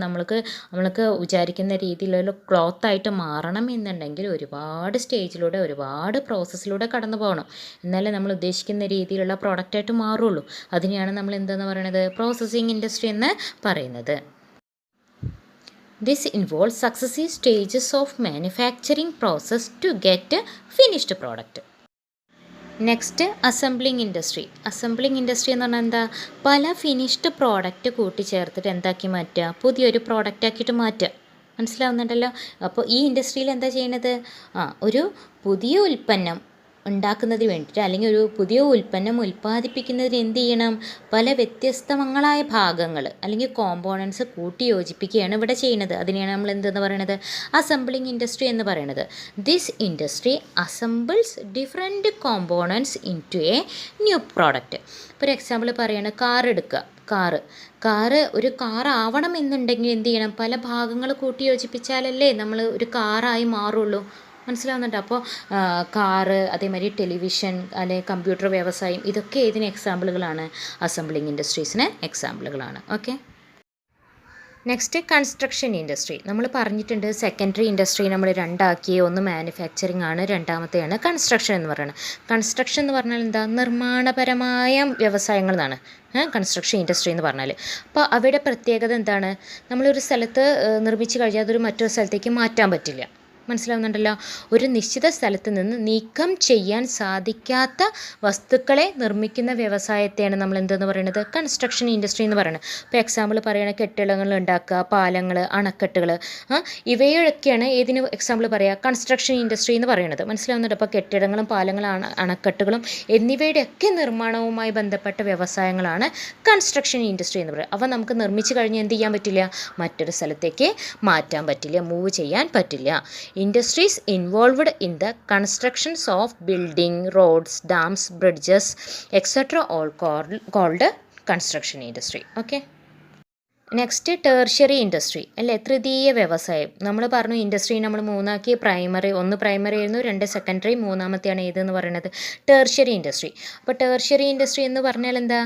നമ്മൾക്ക് വിചാരിക്കുന്ന രീതിയിലുള്ള ക്ലോത്തായിട്ട് മാറണം എന്നുണ്ടെങ്കിൽ ഒരുപാട് സ്റ്റേജിലൂടെ ഒരുപാട് പ്രോസസ്സിലൂടെ കടന്നു പോകണം. എന്നാലേ നമ്മൾ ഉദ്ദേശിക്കുന്ന രീതിയിലുള്ള പ്രോഡക്റ്റായിട്ട് മാറുള്ളൂ. അതിനെയാണ് നമ്മൾ എന്തെന്ന് പറയുന്നത്, പ്രോസസ്സിംഗ് ഇൻഡസ്ട്രി എന്ന് പറയുന്നത്. This involves successive stages of manufacturing process to get a finished product. Next assembling industry. Assembling industry എന്ന് പറഞ്ഞാൽ എന്താ, പല ഫിനിഷ്ഡ് പ്രോഡക്റ്റ് കൂട്ടിച്ചേർത്തിട്ട് എന്താക്കി മാറ്റുക, പുതിയൊരു പ്രോഡക്റ്റ് ആക്കിയിട്ട് മാറ്റുക. മനസ്സിലാവുന്നുണ്ടല്ലോ? അപ്പോൾ ഈ ഇൻഡസ്ട്രിയിൽ എന്താ ചെയ്യണത്, ഒരു പുതിയ ഉൽപ്പന്നം ഉണ്ടാക്കുന്നതിന് വേണ്ടിയിട്ട് അല്ലെങ്കിൽ ഒരു പുതിയ ഉൽപ്പന്നം ഉൽപ്പാദിപ്പിക്കുന്നതിന് എന്ത് ചെയ്യണം, പല വ്യത്യസ്തങ്ങളായ ഭാഗങ്ങൾ അല്ലെങ്കിൽ കോമ്പോണൻസ് കൂട്ടി യോജിപ്പിക്കുകയാണ് ഇവിടെ ചെയ്യുന്നത്. അതിനെയാണ് നമ്മൾ എന്തെന്ന് പറയുന്നത്, അസംബ്ലിംഗ് ഇൻഡസ്ട്രി എന്ന് പറയുന്നത്. This industry assembles different components into a new product. ഇപ്പോൾ ഒരു എക്സാമ്പിൾ പറയുകയാണ്, കാർ എടുക്കുക. ഒരു കാർ ആവണം എന്നുണ്ടെങ്കിൽ എന്ത് ചെയ്യണം, പല ഭാഗങ്ങൾ കൂട്ടി യോജിപ്പിച്ചാലല്ലേ നമ്മൾ ഒരു കാറായി മാറുള്ളൂ. മനസ്സിലാവുന്നുണ്ട്? അപ്പോൾ കാറ്, അതേമാതിരി ടെലിവിഷൻ അല്ലെങ്കിൽ കമ്പ്യൂട്ടർ വ്യവസായം, ഇതൊക്കെ ഏതിന് എക്സാമ്പിളുകളാണ്, അസംബ്ലിംഗ് ഇൻഡസ്ട്രീസിന് എക്സാമ്പിളുകളാണ്. ഓക്കെ. Next construction industry. നമ്മൾ പറഞ്ഞിട്ടുണ്ട് സെക്കൻഡറി ഇൻഡസ്ട്രി നമ്മൾ രണ്ടാക്കി, ഒന്ന് മാനുഫാക്ചറിങ് ആണ്, രണ്ടാമത്തെയാണ് കൺസ്ട്രക്ഷൻ എന്ന് പറയുന്നത്. കൺസ്ട്രക്ഷൻ എന്ന് പറഞ്ഞാൽ എന്താ, നിർമ്മാണപരമായ വ്യവസായങ്ങൾ എന്നാണ് കൺസ്ട്രക്ഷൻ ഇൻഡസ്ട്രി എന്ന് പറഞ്ഞാൽ. അപ്പോൾ അവയുടെ പ്രത്യേകത എന്താണ്, നമ്മളൊരു സ്ഥലത്ത് നിർമ്മിച്ച് കഴിഞ്ഞാൽ അതൊരു മറ്റൊരു സ്ഥലത്തേക്ക് മാറ്റാൻ പറ്റില്ല. മനസ്സിലാവുന്നുണ്ടല്ലോ? ഒരു നിശ്ചിത സ്ഥലത്ത് നിന്ന് നീക്കം ചെയ്യാൻ സാധിക്കാത്ത വസ്തുക്കളെ നിർമ്മിക്കുന്ന വ്യവസായത്തെയാണ് നമ്മൾ എന്തെന്ന് പറയുന്നത്, കൺസ്ട്രക്ഷൻ ഇൻഡസ്ട്രി എന്ന് പറയുന്നത്. ഇപ്പോൾ എക്സാമ്പിൾ പറയുകയാണെങ്കിൽ കെട്ടിടങ്ങൾ ഉണ്ടാക്കുക, പാലങ്ങൾ, അണക്കെട്ടുകൾ, ഇവയൊക്കെയാണ് ഏതിന് എക്സാമ്പിൾ പറയുക, കൺസ്ട്രക്ഷൻ ഇൻഡസ്ട്രി എന്ന് പറയുന്നത്. മനസ്സിലാവുന്നുണ്ട്? അപ്പോൾ കെട്ടിടങ്ങളും പാലങ്ങളും അണക്കെട്ടുകളും എന്നിവയുടെയൊക്കെ നിർമ്മാണവുമായി ബന്ധപ്പെട്ട വ്യവസായങ്ങളാണ് കൺസ്ട്രക്ഷൻ ഇൻഡസ്ട്രി എന്ന് പറയുന്നത്. അവ നമുക്ക് നിർമ്മിച്ച് കഴിഞ്ഞ് എന്ത് ചെയ്യാൻ പറ്റില്ല, മറ്റൊരു സ്ഥലത്തേക്ക് മാറ്റാൻ പറ്റില്ല, മൂവ് ചെയ്യാൻ പറ്റില്ല. Industries involved in the constructions of building, roads, dams, bridges, etc. all called construction industry. Okay. Next tertiary industry അല്ലേ, തൃതീയ വ്യവസായം. നമ്മൾ പറഞ്ഞു ഇൻഡസ്ട്രി നമ്മൾ മൂന്നാക്കി, ഒന്ന് പ്രൈമറി ആയിരുന്നു, 2 സെക്കൻഡറി, മൂന്നാമത്തെയാണ് ഏതെന്ന് പറയുന്നത് ടേർഷ്യറി ഇൻഡസ്ട്രി. അപ്പോൾ ടേർഷ്യറി ഇൻഡസ്ട്രി എന്ന് പറഞ്ഞാൽ എന്താ,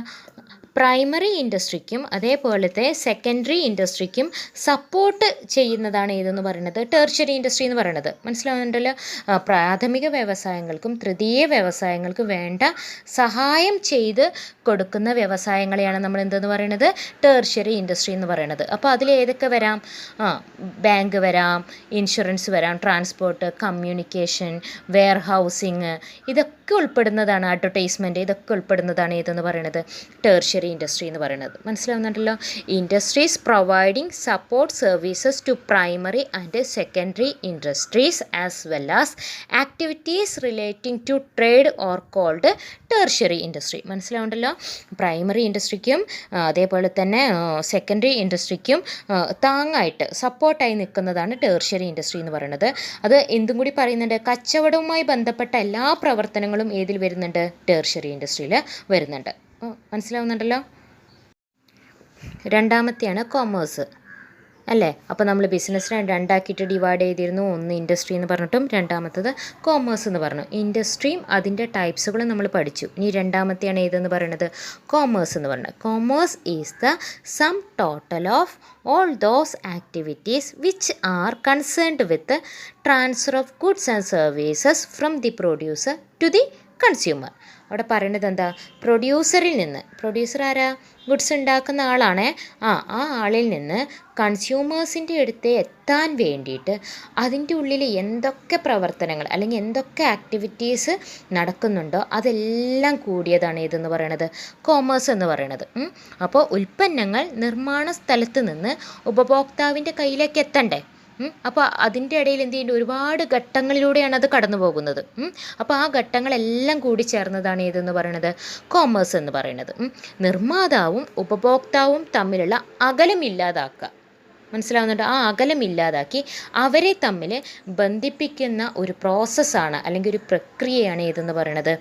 പ്രൈമറി ഇൻഡസ്ട്രിക്കും അതേപോലത്തെ സെക്കൻഡറി ഇൻഡസ്ട്രിക്കും സപ്പോർട്ട് ചെയ്യുന്നതാണ് ഏതെന്ന് പറയുന്നത് ടേർഷ്യറി ഇൻഡസ്ട്രി എന്ന് പറയുന്നത്. മനസ്സിലാവുന്നുണ്ടല്ലോ? പ്രാഥമിക വ്യവസായങ്ങൾക്കും തൃതീയ വ്യവസായങ്ങൾക്കും വേണ്ട സഹായം ചെയ്ത് കൊടുക്കുന്ന വ്യവസായങ്ങളെയാണ് നമ്മൾ എന്തെന്ന് പറയുന്നത്, ടേർഷ്യറി ഇൻഡസ്ട്രി എന്ന് പറയുന്നത്. അപ്പോൾ അതിൽ ഏതൊക്കെ വരാം, ബാങ്ക് വരാം, ഇൻഷുറൻസ് വരാം, ട്രാൻസ്പോർട്ട്, കമ്മ്യൂണിക്കേഷൻ, വെയർ ഹൗസിങ്, ഇതൊക്കെ ഉൾപ്പെടുന്നതാണ്, അഡ്വർടൈസ്മെൻറ്റ്, ഇതൊക്കെ ഉൾപ്പെടുന്നതാണ് ഏതെന്ന് പറയുന്നത് ടേർഷ്യറി ഇൻഡസ്ട്രി എന്ന് പറയുന്നത്. മനസ്സിലാവുന്നുണ്ടല്ലോ? Industries providing support services to primary and secondary industries as well as activities relating to trade or called tertiary industry. മനസ്സിലാവുണ്ടല്ലോ? പ്രൈമറി ഇൻഡസ്ട്രിക്കും അതേപോലെ തന്നെ സെക്കൻഡറി ഇൻഡസ്ട്രിക്കും താങ്ങായിട്ട് സപ്പോർട്ടായി നിൽക്കുന്നതാണ് ടേർഷ്യറി ഇൻഡസ്ട്രി എന്ന് പറയുന്നത്. അത് എന്തും കൂടി പറയുന്നുണ്ട്, കച്ചവടവുമായി ബന്ധപ്പെട്ട എല്ലാ പ്രവർത്തനങ്ങളും ഏതിൽ വരുന്നുണ്ട്, ടേർഷ്യറി ഇൻഡസ്ട്രിയിൽ വരുന്നുണ്ട്. മനസ്സിലാവുന്നുണ്ടല്ലോ? രണ്ടാമത്തെയാണ് കൊമേഴ്സ് അല്ലേ. അപ്പോൾ നമ്മൾ ബിസിനസ്സിനെ രണ്ടാക്കിയിട്ട് ഡിവൈഡ് ചെയ്തിരുന്നു, ഒന്ന് ഇൻഡസ്ട്രി എന്ന് പറഞ്ഞിട്ടും രണ്ടാമത്തത് കോമേഴ്സ് എന്ന് പറഞ്ഞു. ഇൻഡസ്ട്രിയും അതിൻ്റെ ടൈപ്സുകളും നമ്മൾ പഠിച്ചു. ഇനി രണ്ടാമത്തെയാണ് ഏതെന്ന് പറയുന്നത്, കോമേഴ്സ് എന്ന് പറയുന്നത്. Commerce is the sum total of all those activities which are concerned with the transfer of goods and services from the producer to the consumer. അവിടെ പറയുന്നത് എന്താ, പ്രൊഡ്യൂസറിൽ നിന്ന്, പ്രൊഡ്യൂസർ ആരാ, ഗുഡ്സ് ഉണ്ടാക്കുന്ന ആളാണേ, ആ ആളിൽ നിന്ന് കൺസ്യൂമേഴ്സിൻ്റെ അടുത്ത് എത്താൻ വേണ്ടിയിട്ട് അതിൻ്റെ ഉള്ളിൽ എന്തൊക്കെ പ്രവർത്തനങ്ങൾ അല്ലെങ്കിൽ എന്തൊക്കെ ആക്ടിവിറ്റീസ് നടക്കുന്നുണ്ടോ അതെല്ലാം കൂടിയതാണ് ഇതെന്ന് പറയണത് കോമേഴ്സ് എന്ന് പറയണത്. അപ്പോൾ ഉൽപ്പന്നങ്ങൾ നിർമ്മാണ സ്ഥലത്ത് നിന്ന് ഉപഭോക്താവിൻ്റെ കയ്യിലേക്ക് എത്തണ്ടേ. അപ്പോൾ അതിൻ്റെ ഇടയിൽ എന്ത് ചെയ്യുന്നുണ്ട്, ഒരുപാട് ഘട്ടങ്ങളിലൂടെയാണ് അത് കടന്നു പോകുന്നത്. അപ്പോൾ ആ ഘട്ടങ്ങളെല്ലാം കൂടി ചേർന്നതാണ് ഏതെന്ന് പറയുന്നത് കോമേഴ്സ് എന്ന് പറയുന്നത്. നിർമ്മാതാവും ഉപഭോക്താവും തമ്മിലുള്ള അകലമില്ലാതാക്കുക. മനസ്സിലാവുന്നുണ്ട്? ആ അകലമില്ലാതാക്കി അവരെ തമ്മിൽ ബന്ധിപ്പിക്കുന്ന ഒരു പ്രോസസ്സാണ് അല്ലെങ്കിൽ ഒരു പ്രക്രിയയാണ് ഏതെന്ന് പറയുന്നത്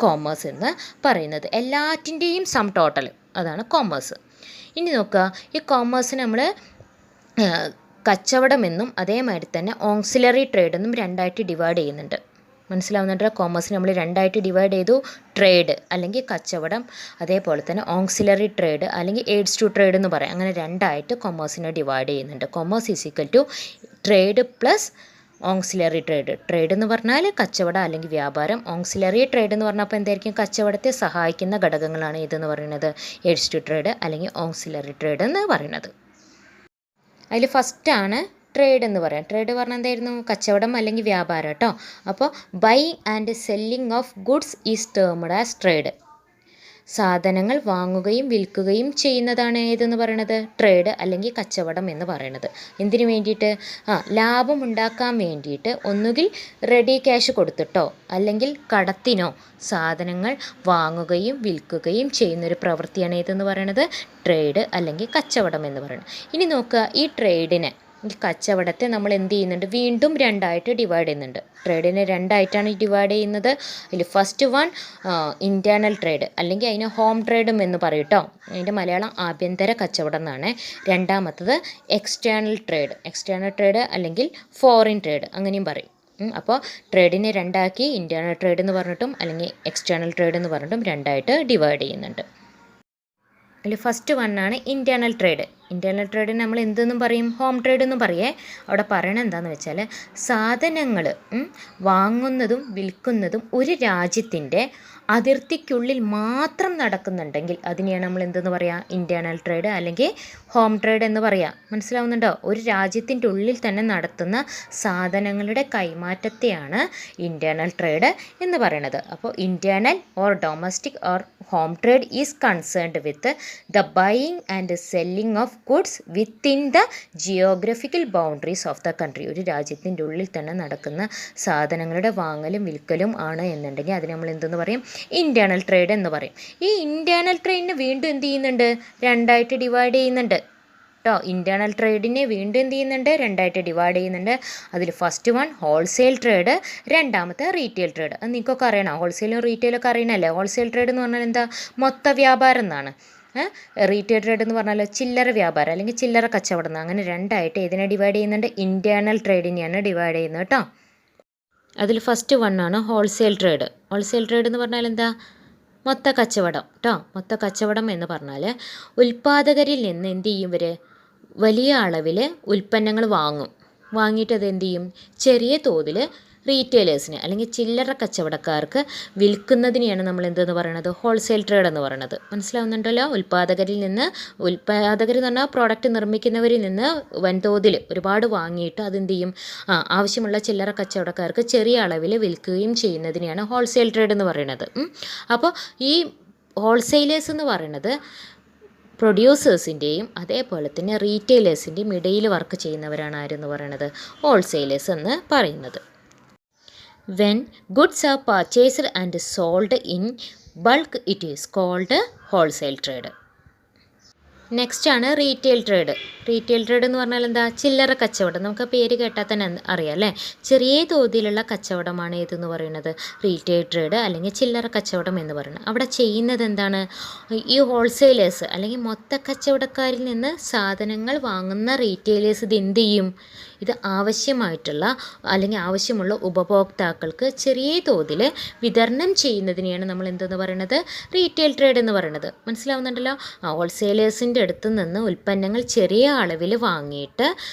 കോമേഴ്സ് എന്ന് പറയുന്നത്. എല്ലാറ്റിൻ്റെയും സം ടോട്ടൽ അതാണ് കോമേഴ്സ്. ഇനി നോക്കുക, ഈ കോമേഴ്സിന് നമ്മൾ കച്ചവടമെന്നും അതേമാതിരി തന്നെ ഓക്സിലറി ട്രേഡ് എന്നും രണ്ടായിട്ട് ഡിവൈഡ് ചെയ്യുന്നുണ്ട്. മനസ്സിലാവുന്നുണ്ട്. കോമേഴ്സിന് നമ്മൾ രണ്ടായിട്ട് ഡിവൈഡ് ചെയ്തു. ട്രേഡ് അല്ലെങ്കിൽ കച്ചവടം, അതേപോലെ തന്നെ ഓക്സിലറി ട്രേഡ് അല്ലെങ്കിൽ എയ്ഡ്സ് ടു ട്രേഡ് എന്ന് പറയാം. അങ്ങനെ രണ്ടായിട്ട് കൊമേഴ്സിനെ ഡിവൈഡ് ചെയ്യുന്നുണ്ട്. Commerce is equal to trade plus auxiliary trade. Trade എന്ന് പറഞ്ഞാൽ കച്ചവടം അല്ലെങ്കിൽ വ്യാപാരം. ഓക്സിലറി ട്രേഡ് എന്ന് പറഞ്ഞാൽ അപ്പോൾ എന്തായിരിക്കും? കച്ചവടത്തെ സഹായിക്കുന്ന ഘടകങ്ങളാണ് ഇതെന്ന് പറയുന്നത് എയ്ഡ്സ് ടു ട്രേഡ് അല്ലെങ്കിൽ ഓക്സിലറി ട്രേഡ് എന്ന് പറയുന്നത്. അതിൽ ഫസ്റ്റാണ് ട്രേഡ് എന്ന് പറയാം. ട്രേഡ് പറഞ്ഞാൽ എന്തായിരുന്നു? കച്ചവടം അല്ലെങ്കിൽ വ്യാപാരം കേട്ടോ. അപ്പോൾ buying and selling of goods is termed as trade. സാധനങ്ങൾ വാങ്ങുകയും വിൽക്കുകയും ചെയ്യുന്നതാണ് ഏതെന്ന് പറയുന്നത്? ട്രേഡ് അല്ലെങ്കിൽ കച്ചവടം എന്ന് പറയുന്നത്. എന്തിനു വേണ്ടിയിട്ട്? ലാഭം ഉണ്ടാക്കാൻ വേണ്ടിയിട്ട് ഒന്നുകിൽ റെഡി ക്യാഷ് കൊടുത്തിട്ടോ അല്ലെങ്കിൽ കടത്തിനോ സാധനങ്ങൾ വാങ്ങുകയും വിൽക്കുകയും ചെയ്യുന്നൊരു പ്രവൃത്തിയാണ് ഏതെന്ന് പറയുന്നത്? ട്രേഡ് അല്ലെങ്കിൽ കച്ചവടം എന്ന് പറയുന്നത്. ഇനി നോക്കുക, ഈ ട്രേഡിനെ, ഈ കച്ചവടത്തെ നമ്മൾ എന്ത് ചെയ്യുന്നുണ്ട്? വീണ്ടും രണ്ടായിട്ട് ഡിവൈഡ് ചെയ്യുന്നുണ്ട്. ട്രേഡിനെ രണ്ടായിട്ടാണ് ഡിവൈഡ് ചെയ്യുന്നത്. അതിൽ ഫസ്റ്റ് വൺ ഇൻറ്റേർണൽ ട്രേഡ് അല്ലെങ്കിൽ അതിന് ഹോം ട്രേഡും എന്ന് പറയും കേട്ടോ. അതിൻ്റെ മലയാളം ആഭ്യന്തര കച്ചവടം എന്നാണ്. രണ്ടാമത്തത് എക്സ്റ്റേണൽ ട്രേഡ്. എക്സ്റ്റേണൽ ട്രേഡ് അല്ലെങ്കിൽ ഫോറിൻ ട്രേഡ് അങ്ങനെയും പറയും. അപ്പോൾ ട്രേഡിനെ രണ്ടാക്കി ഇൻറ്റേർണൽ ട്രേഡ് എന്ന് പറഞ്ഞിട്ടും അല്ലെങ്കിൽ എക്സ്റ്റേണൽ ട്രേഡ് എന്ന് പറഞ്ഞിട്ടും രണ്ടായിട്ട് ഡിവൈഡ് ചെയ്യുന്നുണ്ട്. അതിൽ ഫസ്റ്റ് വണ്ണാണ് ഇൻറ്റേർണൽ ട്രേഡ്. ഇൻറ്റേർണൽ ട്രേഡിന് നമ്മൾ എന്തെന്നും പറയും? ഹോം ട്രേഡ് എന്നും പറയേ. അവിടെ പറയണത് എന്താണെന്ന് വെച്ചാൽ സാധനങ്ങൾ വാങ്ങുന്നതും വിൽക്കുന്നതും ഒരു രാജ്യത്തിൻ്റെ അതിർത്തിക്കുള്ളിൽ മാത്രം നടക്കുന്നുണ്ടെങ്കിൽ അതിനെയാണ് നമ്മൾ എന്തെന്ന് പറയുക? ഇൻറ്റേർണൽ ട്രേഡ് അല്ലെങ്കിൽ ഹോം ട്രേഡ് എന്ന് പറയുക. മനസ്സിലാവുന്നുണ്ടോ? ഒരു രാജ്യത്തിൻ്റെ ഉള്ളിൽ തന്നെ നടത്തുന്ന സാധനങ്ങളുടെ കൈമാറ്റത്തെയാണ് ഇൻറ്റേർണൽ ട്രേഡ് എന്ന് പറയുന്നത്. അപ്പോൾ internal or domestic or home trade is concerned with the buying and selling of goods within the geographical boundaries of the country. ഒരു രാജ്യത്തിൻ്റെ ഉള്ളിൽ തന്നെ നടക്കുന്ന സാധനങ്ങളുടെ വാങ്ങലും വിൽക്കലും ആണ് എന്നുണ്ടെങ്കിൽ അതിന് നമ്മൾ എന്തെന്ന് പറയും? ഇൻറ്റേർണൽ ട്രേഡ് എന്ന് പറയും. ഈ ഇൻറ്റേർണൽ ട്രേഡിനെ വീണ്ടും എന്ത് ചെയ്യുന്നുണ്ട്? രണ്ടായിട്ട് ഡിവൈഡ് ചെയ്യുന്നുണ്ട് കേട്ടോ. ഇൻറ്റേർണൽ ട്രേഡിനെ വീണ്ടും എന്ത് ചെയ്യുന്നുണ്ട്? രണ്ടായിട്ട് ഡിവൈഡ് ചെയ്യുന്നുണ്ട്. അതിൽ ഫസ്റ്റ് വൺ ഹോൾസെയിൽ ട്രേഡ്, രണ്ടാമത്തെ റീറ്റെയിൽ ട്രേഡ്. അത് നിങ്ങൾക്കൊക്കെ അറിയണം. ഹോൾസെയിലും റീറ്റെയിലൊക്കെ അറിയണമല്ലേ? ഹോൾസെയിൽ ട്രേഡ് എന്ന് പറഞ്ഞാൽ എന്താ? മൊത്ത വ്യാപാരം എന്നാണ്. റീറ്റെയിൽ ട്രേഡ് എന്ന് പറഞ്ഞാൽ ചില്ലറ വ്യാപാരം അല്ലെങ്കിൽ ചില്ലറ കച്ചവടം എന്ന്. അങ്ങനെ രണ്ടായിട്ട് ഇതിനെ ഡിവൈഡ് ചെയ്യുന്നുണ്ട്? ഇൻറ്റേർണൽ ട്രേഡിനെയാണ് ഡിവൈഡ് ചെയ്യുന്നത് കേട്ടോ. അതിൽ ഫസ്റ്റ് വണ്ണാണ് ഹോൾസെയിൽ ട്രേഡ്. ഹോൾസെയിൽ ട്രേഡ് എന്ന് പറഞ്ഞാൽ എന്താ? മൊത്ത കച്ചവടം കേട്ടോ. മൊത്ത കച്ചവടം എന്ന് പറഞ്ഞാൽ ഉൽപ്പാദകരിൽ നിന്ന് എന്ത് ചെയ്യും? ഇവർ വലിയ അളവിൽ ഉൽപ്പന്നങ്ങൾ വാങ്ങിയിട്ട് അത് എന്ത് ചെയ്യും? ചെറിയ തോതിൽ റീറ്റെയിലേഴ്സിന് അല്ലെങ്കിൽ ചില്ലറ കച്ചവടക്കാർക്ക് വിൽക്കുന്നതിനെയാണ് നമ്മൾ എന്തെന്ന് പറയുന്നത്? ഹോൾസെയിൽ ട്രേഡ് എന്ന് പറയുന്നത്. മനസ്സിലാവുന്നുണ്ടല്ലോ? ഉൽപ്പാദകരിൽ നിന്ന്, ഉൽപ്പാദകർ എന്ന് പറഞ്ഞാൽ പ്രോഡക്റ്റ് നിർമ്മിക്കുന്നവരിൽ നിന്ന് വൻതോതിൽ ഒരുപാട് വാങ്ങിയിട്ട് അതെന്ത് ചെയ്യും? ആവശ്യമുള്ള ചില്ലറ കച്ചവടക്കാർക്ക് ചെറിയ അളവിൽ വിൽക്കുകയും ചെയ്യുന്നതിനെയാണ് ഹോൾസെയിൽ ട്രേഡ് എന്ന് പറയുന്നത്. അപ്പോൾ ഈ ഹോൾസെയിലേഴ്സ് എന്ന് പറയുന്നത് പ്രൊഡ്യൂസേഴ്സിൻ്റെയും അതേപോലെ തന്നെ റീറ്റെയിലേഴ്സിൻ്റെയും ഇടയിൽ വർക്ക് ചെയ്യുന്നവരാണ് ആരെന്ന് പറയുന്നത്? ഹോൾസെയിലേഴ്സ് എന്ന് പറയുന്നത്. When goods are purchased and sold in bulk, it is called wholesale trade. Next ആണ് റീറ്റെയിൽ ട്രേഡ്. റീറ്റെയിൽ ട്രേഡ് എന്ന് പറഞ്ഞാൽ എന്താ? ചില്ലറ കച്ചവടം. നമുക്ക് പേര് കേട്ടാൽ തന്നെ അറിയാം അല്ലേ? ചെറിയ തോതിലുള്ള കച്ചവടമാണ് ഏതെന്ന് പറയുന്നത്? റീറ്റെയിൽ ട്രേഡ് അല്ലെങ്കിൽ ചില്ലറ കച്ചവടം എന്ന് പറയുന്നത്. അവിടെ ചെയ്യുന്നത് എന്താണ്? ഈ ഹോൾസെയിലേഴ്സ് അല്ലെങ്കിൽ മൊത്ത കച്ചവടക്കാരിൽ നിന്ന് സാധനങ്ങൾ വാങ്ങുന്ന റീറ്റെയിലേഴ്സ് ഇത് എന്ത് ചെയ്യും? ഇത് ആവശ്യമായിട്ടുള്ള അല്ലെങ്കിൽ ആവശ്യമുള്ള ഉപഭോക്താക്കൾക്ക് ചെറിയ തോതിൽ വിതരണം ചെയ്യുന്നതിനെയാണ് നമ്മൾ എന്തെന്ന് പറയുന്നത്? റീറ്റെയിൽ ട്രേഡ് എന്ന് പറയുന്നത്. മനസ്സിലാവുന്നുണ്ടല്ലോ? ഹോൾസെയിലേഴ്സിൻ്റെ അടുത്ത് നിന്ന് ഉൽപ്പന്നങ്ങൾ ചെറിയ അളവിൽ വാങ്ങിയിട്ട്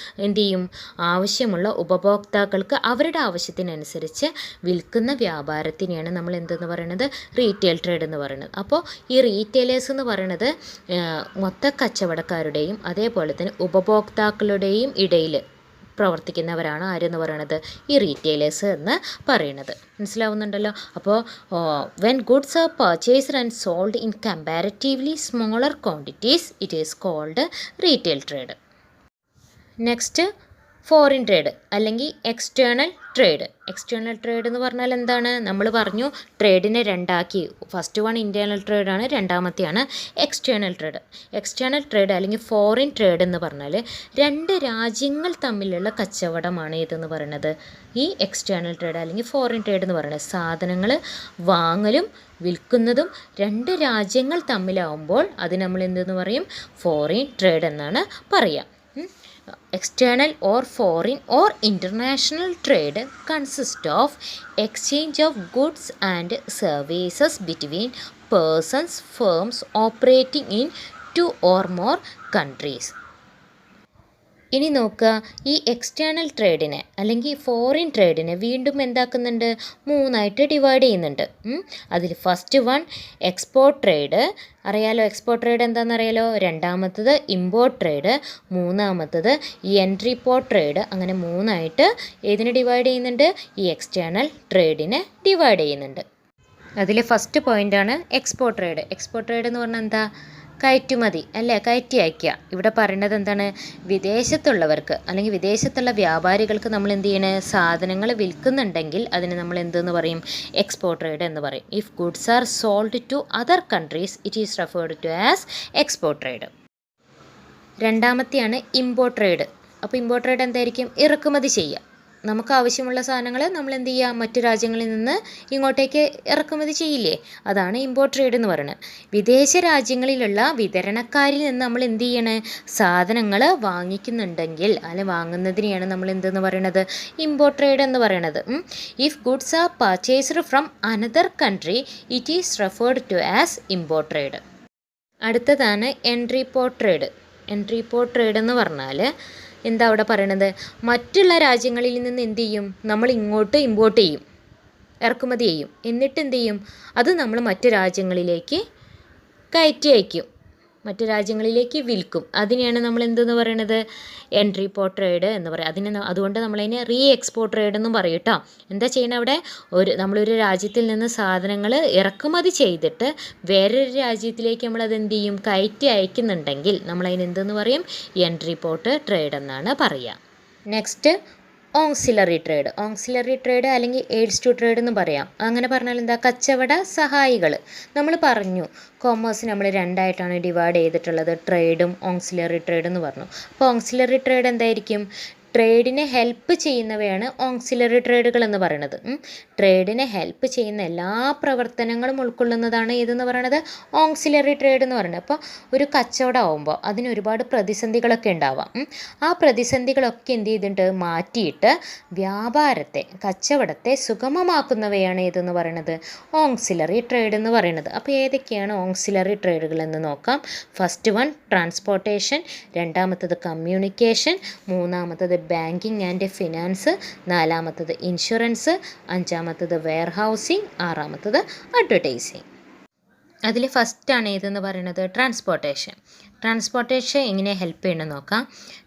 എന്ത് ചെയ്യും? ആവശ്യമുള്ള ഉപഭോക്താക്കൾക്ക് അവരുടെ ആവശ്യത്തിനനുസരിച്ച് വിൽക്കുന്ന വ്യാപാരത്തിനെയാണ് നമ്മൾ എന്തെന്ന് പറയുന്നത്? റീറ്റെയിൽ ട്രേഡ് എന്ന് പറയുന്നത്. അപ്പോൾ ഈ റീറ്റെയിലേഴ്സ് എന്ന് പറയുന്നത് മൊത്ത കച്ചവടക്കാരുടെയും അതേപോലെ തന്നെ ഉപഭോക്താക്കളുടെയും ഇടയിൽ പ്രവർത്തിക്കുന്നവരാണ് ആരെന്ന് പറയുന്നത്? ഈ റീറ്റെയിലേഴ്സ് എന്ന് പറയുന്നത്. മനസ്സിലാവുന്നുണ്ടല്ലോ? അപ്പോൾ when goods are purchased and sold in comparatively smaller quantities it is called retail trade. Next foreign trade അല്ലെങ്കിൽ എക്സ്റ്റേണൽ ട്രേഡ്. എക്സ്റ്റേണൽ ട്രേഡ് എന്ന് പറഞ്ഞാൽ എന്താണ്? നമ്മൾ പറഞ്ഞു ട്രേഡിനെ രണ്ടാക്കി. ഫസ്റ്റ് വൺ ഇൻറ്റേർണൽ ട്രേഡാണ്, രണ്ടാമത്തെയാണ് എക്സ്റ്റേണൽ ട്രേഡ്. എക്സ്റ്റേണൽ ട്രേഡ് അല്ലെങ്കിൽ ഫോറിൻ ട്രേഡ് എന്ന് പറഞ്ഞാൽ രണ്ട് രാജ്യങ്ങൾ തമ്മിലുള്ള കച്ചവടമാണ് ഇതെന്ന് പറയുന്നത്. ഈ എക്സ്റ്റേണൽ ട്രേഡ് അല്ലെങ്കിൽ ഫോറിൻ ട്രേഡ് എന്ന് പറയുന്നത് സാധനങ്ങൾ വാങ്ങലും വിൽക്കുന്നതും രണ്ട് രാജ്യങ്ങൾ തമ്മിലാവുമ്പോൾ അത് നമ്മൾ എന്തെന്ന് പറയും? ഫോറിൻ ട്രേഡ് എന്നാണ് പറയുക. external or foreign or international trade consists of exchange of goods and services between persons, firms operating in two or more countries. ഇനി നോക്കുക, ഈ എക്സ്റ്റേണൽ ട്രേഡിനെ അല്ലെങ്കിൽ ഫോറിൻ ട്രേഡിനെ വീണ്ടും എന്താക്കുന്നുണ്ട്, മൂന്നായിട്ട് ഡിവൈഡ് ചെയ്യുന്നുണ്ട്. അതിൽ ഫസ്റ്റ് വൺ എക്സ്പോർട്ട് ട്രേഡ്, അറിയാലോ എക്സ്പോർട്ട് ട്രേഡ് എന്താണെന്ന് അറിയാലോ. രണ്ടാമത്തത് ഇമ്പോർട്ട് ട്രേഡ്, മൂന്നാമത്തത് എൻട്രി പോർട്ട് ട്രേഡ്. അങ്ങനെ മൂന്നായിട്ട് ഏതിനെ ഡിവൈഡ് ചെയ്യുന്നുണ്ട്, ഈ എക്സ്റ്റേണൽ ട്രേഡിനെ ഡിവൈഡ് ചെയ്യുന്നുണ്ട്. അതിൽ ഫസ്റ്റ് പോയിൻ്റാണ് എക്സ്പോർട്ട് ട്രേഡ്. എക്സ്പോർട്ട് ട്രേഡ് എന്ന് പറഞ്ഞാൽ എന്താ, കയറ്റുമതി അല്ലേ, കയറ്റി അയക്കുക. ഇവിടെ പറയുന്നത് എന്താണ്, വിദേശത്തുള്ളവർക്ക് അല്ലെങ്കിൽ വിദേശത്തുള്ള വ്യാപാരികൾക്ക് നമ്മൾ എന്ത് ചെയ്യണേ, സാധനങ്ങൾ വിൽക്കുന്നുണ്ടെങ്കിൽ അതിന് നമ്മൾ എന്തെന്ന് പറയും, എക്സ്പോർട്ട് ട്രേഡ് എന്ന് പറയും. If goods are sold to other countries it is referred to as export trade. രണ്ടാമത്തെയാണ് ഇമ്പോർട്ട് ട്രേഡ്. അപ്പോൾ ഇമ്പോർട്ട് ട്രേഡ് എന്തായിരിക്കും, ഇറക്കുമതി ചെയ്യുക. നമുക്ക് ആവശ്യമുള്ള സാധനങ്ങൾ നമ്മൾ എന്ത് ചെയ്യുക, മറ്റു രാജ്യങ്ങളിൽ നിന്ന് ഇങ്ങോട്ടേക്ക് ഇറക്കുമതി ചെയ്യില്ലേ, അതാണ് ഇമ്പോർട്ട് ട്രേഡ് എന്ന് പറയുന്നത്. വിദേശ രാജ്യങ്ങളിലുള്ള വിതരണക്കാരിൽ നിന്ന് നമ്മൾ എന്ത് ചെയ്യണേ, സാധനങ്ങൾ വാങ്ങിക്കുന്നുണ്ടെങ്കിൽ അല്ലെ വാങ്ങുന്നതിനെയാണ് നമ്മൾ എന്തെന്ന് പറയുന്നത്, ഇമ്പോർട്ട് ട്രേഡ് എന്ന് പറയുന്നത്. If goods are purchased from another country it is referred to as import trade. അടുത്തതാണ് entry port trade. Entry port trade എന്ന് പറഞ്ഞാൽ എന്താ അവിടെ പറയണത്, മറ്റുള്ള രാജ്യങ്ങളിൽ നിന്ന് എന്ത് ചെയ്യും, നമ്മൾ ഇങ്ങോട്ട് ഇമ്പോർട്ട് ചെയ്യും, ഇറക്കുമതി ചെയ്യും, എന്നിട്ട് എന്ത് ചെയ്യും, അത് നമ്മൾ മറ്റു രാജ്യങ്ങളിലേക്ക് കയറ്റി അയക്കും, മറ്റു രാജ്യങ്ങളിലേക്ക് വിൽക്കും. അതിനെയാണ് നമ്മൾ എന്തെന്ന് പറയണത്, എൻട്രി പോർട്ട് ട്രേഡ് എന്ന് പറയും. അതുകൊണ്ട് നമ്മളതിനെ റീ എക്സ്പോർട്ട് ട്രേഡ് എന്നും പറയും കേട്ടോ. എന്താ ചെയ്യണം, അവിടെ നമ്മളൊരു രാജ്യത്തിൽ നിന്ന് സാധനങ്ങൾ ഇറക്കുമതി ചെയ്തിട്ട് വേറൊരു രാജ്യത്തിലേക്ക് നമ്മൾ അതെന്ത് ചെയ്യും, കയറ്റി അയക്കുന്നുണ്ടെങ്കിൽ നമ്മളതിന് എന്തെന്ന് പറയും, എൻട്രി പോർട്ട് ട്രേഡ് എന്നാണ് പറയുക. Next auxiliary trade. Auxiliary trade അല്ലെങ്കിൽ എയ്ഡ്സ് ടു ട്രേഡ് എന്ന് പറയാം. അങ്ങനെ പറഞ്ഞാൽ എന്താ, കച്ചവട സഹായികൾ. നമ്മൾ പറഞ്ഞു കൊമേഴ്സ് നമ്മൾ രണ്ടായിട്ടാണ് ഡിവൈഡ് ചെയ്തിട്ടുള്ളത്, ട്രേഡും ഓക്സിലറി ട്രേഡ് എന്ന് പറഞ്ഞു. അപ്പോൾ ഓക്സിലറി ട്രേഡ് എന്തായിരിക്കും, ട്രേഡിനെ ഹെൽപ്പ് ചെയ്യുന്നവയാണ് ഓക്സിലറി ട്രേഡുകൾ എന്ന് പറയുന്നത്. ട്രേഡിനെ ഹെൽപ്പ് ചെയ്യുന്ന എല്ലാ പ്രവർത്തനങ്ങളും ഉൾക്കൊള്ളുന്നതാണ് ഇതെന്ന് പറയുന്നത് ഓക്സിലറി ട്രേഡ് എന്ന് പറയുന്നത്. അപ്പോൾ ഒരു കച്ചവടം ആകുമ്പോൾ അതിന് ഒരുപാട് പ്രതിസന്ധികളൊക്കെ ഉണ്ടാവാം. ആ പ്രതിസന്ധികളൊക്കെ എന്ത് ചെയ്തിട്ട് മാറ്റിയിട്ട് വ്യാപാരത്തെ, കച്ചവടത്തെ സുഗമമാക്കുന്നവയാണ് ഇതെന്ന് പറയുന്നത് ഓക്സിലറി ട്രേഡ് എന്ന് പറയുന്നത്. അപ്പോൾ ഏതൊക്കെയാണ് ഓക്സിലറി ട്രേഡുകൾ എന്ന് നോക്കാം. ഫസ്റ്റ് വൺ ട്രാൻസ്പോർട്ടേഷൻ, രണ്ടാമത്തത് കമ്മ്യൂണിക്കേഷൻ, മൂന്നാമത്തത് ബാങ്കിങ് ആൻഡ് ഫിനാൻസ്, നാലാമത്തത് ഇൻഷുറൻസ്, അഞ്ചാമത്തത് വെയർഹൗസിങ്, ആറാമത്തത് അഡ്വർടൈസിങ്. അതിൽ ഫസ്റ്റാണ് ഏതെന്ന് പറയുന്നത് ട്രാൻസ്പോർട്ടേഷൻ. ട്രാൻസ്പോർട്ടേഷൻ എങ്ങനെ ഹെൽപ്പ് ചെയ്യണമെന്ന് നോക്കാം.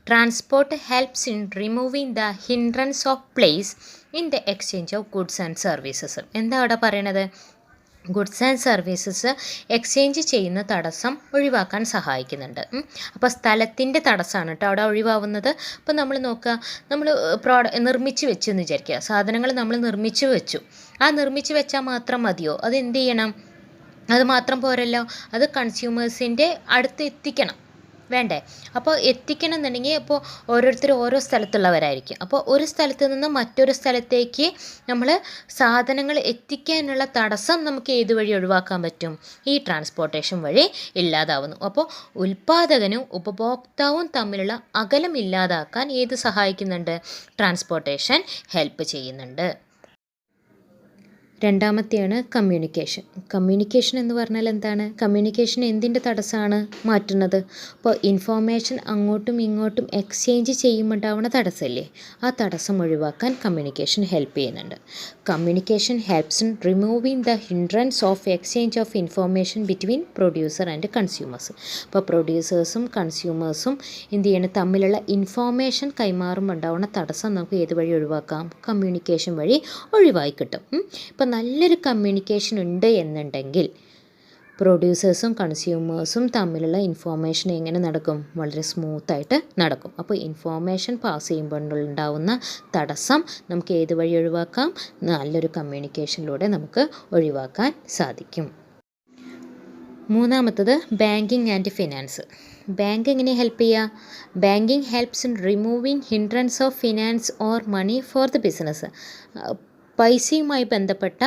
Transport helps in removing the hindrance of place in the exchange of goods and services. എന്താ അവിടെ പറയണത്, ഗുഡ്സ് ആൻഡ് സർവീസസ് എക്സ്ചേഞ്ച് ചെയ്യുന്ന തടസ്സം ഒഴിവാക്കാൻ സഹായിക്കുന്നുണ്ട്. അപ്പോൾ സ്ഥലത്തിൻ്റെ തടസ്സമാണ് കേട്ടോ അവിടെ ഒഴിവാവുന്നത്. അപ്പോൾ നമ്മൾ നോക്കുക, നമ്മൾ നിർമ്മിച്ച് വെച്ചു എന്ന് വിചാരിക്കുക, സാധനങ്ങൾ നമ്മൾ നിർമ്മിച്ച് വെച്ചു. ആ നിർമ്മിച്ച് വെച്ചാൽ മാത്രം മതിയോ, അത് എന്ത് ചെയ്യണം, അത് മാത്രം പോരല്ലോ, അത് കൺസ്യൂമേഴ്സിൻ്റെ അടുത്ത് എത്തിക്കണം, വേണ്ടേ? അപ്പോൾ എത്തിക്കണം എന്നുണ്ടെങ്കിൽ അപ്പോൾ ഓരോരുത്തർ ഓരോ സ്ഥലത്തുള്ളവരായിരിക്കും. അപ്പോൾ ഒരു സ്ഥലത്ത് നിന്ന് മറ്റൊരു സ്ഥലത്തേക്ക് നമ്മൾ സാധനങ്ങൾ എത്തിക്കാനുള്ള തടസ്സം നമുക്ക് ഏത് വഴി ഒഴിവാക്കാൻ പറ്റും, ഈ ട്രാൻസ്പോർട്ടേഷൻ വഴി ഇല്ലാതാവുന്നു. അപ്പോൾ ഉൽപ്പാദകനും ഉപഭോക്താവും തമ്മിലുള്ള അകലം ഇല്ലാതാക്കാൻ ഏത് സഹായിക്കുന്നുണ്ട്, ട്രാൻസ്പോർട്ടേഷൻ ഹെൽപ്പ് ചെയ്യുന്നുണ്ട്. രണ്ടാമത്തെയാണ് കമ്മ്യൂണിക്കേഷൻ. കമ്മ്യൂണിക്കേഷൻ എന്ന് പറഞ്ഞാൽ എന്താണ്, കമ്മ്യൂണിക്കേഷൻ എന്തിൻ്റെ തടസ്സമാണ് മാറ്റുന്നത്, അപ്പോൾ ഇൻഫോർമേഷൻ അങ്ങോട്ടും ഇങ്ങോട്ടും എക്സ്ചേഞ്ച് ചെയ്യുമ്പോണ്ടാവുന്ന തടസ്സമില്ലേ, ആ തടസ്സം ഒഴിവാക്കാൻ കമ്മ്യൂണിക്കേഷൻ ഹെൽപ്പ് ചെയ്യുന്നുണ്ട്. Communication helps in removing the hindrance of exchange of information between producer and consumers. അപ്പോൾ പ്രൊഡ്യൂസേഴ്സും കൺസ്യൂമേഴ്സും എന്ത് ചെയ്യണം, തമ്മിലുള്ള ഇൻഫോർമേഷൻ കൈമാറുമ്പോൾ ഉണ്ടാവുന്ന തടസ്സം നമുക്ക് ഏത് വഴി ഒഴിവാക്കാം, കമ്മ്യൂണിക്കേഷൻ വഴി ഒഴിവായി കിട്ടും. ഇപ്പോൾ നല്ലൊരു കമ്മ്യൂണിക്കേഷൻ ഉണ്ട് എന്നുണ്ടെങ്കിൽ പ്രൊഡ്യൂസേഴ്സും കൺസ്യൂമേഴ്സും തമ്മിലുള്ള ഇൻഫോർമേഷൻ എങ്ങനെ നടക്കും, വളരെ സ്മൂത്തായിട്ട് നടക്കും. അപ്പോൾ ഇൻഫോർമേഷൻ പാസ് ചെയ്യുമ്പോൾ ഉണ്ടാവുന്ന തടസ്സം നമുക്ക് ഏത് വഴി ഒഴിവാക്കാം, നല്ലൊരു കമ്മ്യൂണിക്കേഷനിലൂടെ നമുക്ക് ഒഴിവാക്കാൻ സാധിക്കും. മൂന്നാമത്തത് ബാങ്കിങ് ആൻഡ് ഫിനാൻസ്. ബാങ്ക് എങ്ങനെ ഹെൽപ്പ് ചെയ്യുക, banking helps in removing hindrance of finance or money for the business. പൈസയുമായി ബന്ധപ്പെട്ട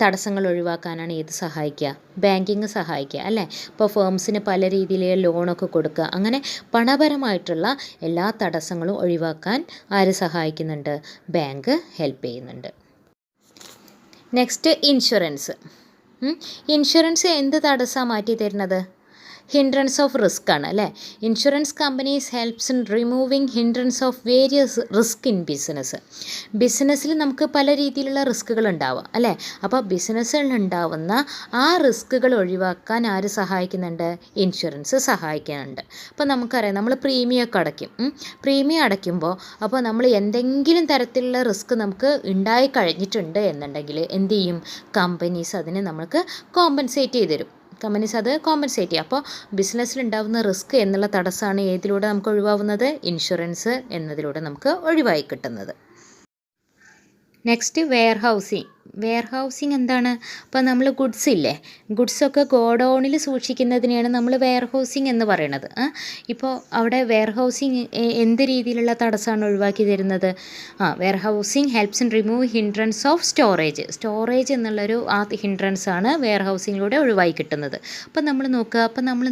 തടസ്സങ്ങൾ ഒഴിവാക്കാനാണ് ഏത് സഹായിക്കുക? ബാങ്കിങ് സഹായിക്കുക അല്ലേ? ഇപ്പോൾ ഫേംസിന് പല രീതിയിലുള്ള ലോണൊക്കെ കൊടുക്കുക, അങ്ങനെ പണപരമായിട്ടുള്ള എല്ലാ തടസ്സങ്ങളും ഒഴിവാക്കാൻ ആര് സഹായിക്കുന്നുണ്ട്? ബാങ്ക് ഹെൽപ്പ് ചെയ്യുന്നുണ്ട്. Next insurance. ഇൻഷുറൻസ് എന്ത് തടസ്സമാണ് മാറ്റി തരുന്നത്? ഹിൻഡ്രൻസ് ഓഫ് റിസ്ക് ആണ് അല്ലേ? Insurance companies helps in removing hindrance of various risk in business. ബിസിനസ്സിൽ നമുക്ക് പല രീതിയിലുള്ള റിസ്കുകൾ ഉണ്ടാവാം അല്ലേ? അപ്പോൾ ബിസിനസ്സിൽ ഉണ്ടാവുന്ന ആ റിസ്കുകൾ ഒഴിവാക്കാൻ ആര് സഹായിക്കുന്നുണ്ട്? ഇൻഷുറൻസ് സഹായിക്കുന്നുണ്ട്. അപ്പോൾ നമുക്കറിയാം, നമ്മൾ പ്രീമിയം ഒക്കെ അടയ്ക്കും. പ്രീമിയം അടയ്ക്കുമ്പോൾ അപ്പോൾ നമ്മൾ എന്തെങ്കിലും തരത്തിലുള്ള റിസ്ക് നമുക്ക് ഉണ്ടായി കഴിഞ്ഞിട്ടുണ്ട് എന്നുണ്ടെങ്കിൽ എന്ത് ചെയ്യും? കമ്പനീസ് അതിന് നമുക്ക് കോമ്പൻസേറ്റ് ചെയ്ത് തരും. കമ്പനീസ് അത് കോമ്പൻസേറ്റ് ചെയ്യും. അപ്പോൾ ബിസിനസ്സിലുണ്ടാകുന്ന റിസ്ക് എന്നുള്ള തടസ്സമാണ് ഏതിലൂടെ നമുക്ക് ഒഴിവാകുന്നത്? ഇൻഷുറൻസ് എന്നതിലൂടെ നമുക്ക് ഒഴിവായി കിട്ടുന്നത്. Next warehousing. Warehousing എന്താണ്? ഇപ്പോൾ നമ്മൾ ഗുഡ്സ് ഇല്ലേ, ഗുഡ്സൊക്കെ ഗോഡൗണിൽ സൂക്ഷിക്കുന്നതിനെയാണ് നമ്മൾ വെയർ ഹൗസിങ് എന്ന് പറയുന്നത്. ഇപ്പോൾ അവിടെ വെയർ ഹൗസിങ് എന്ത് രീതിയിലുള്ള തടസ്സമാണ് ഒഴിവാക്കി തരുന്നത്? Warehousing helps in remove hindrance of storage. Storage എന്നുള്ളൊരു ആ ഹിൻഡ്രൻസ് ആണ് വെയർ ഹൗസിങ്ങിലൂടെ ഒഴിവായി കിട്ടുന്നത്. അപ്പോൾ നമ്മൾ നോക്കുക, അപ്പോൾ നമ്മൾ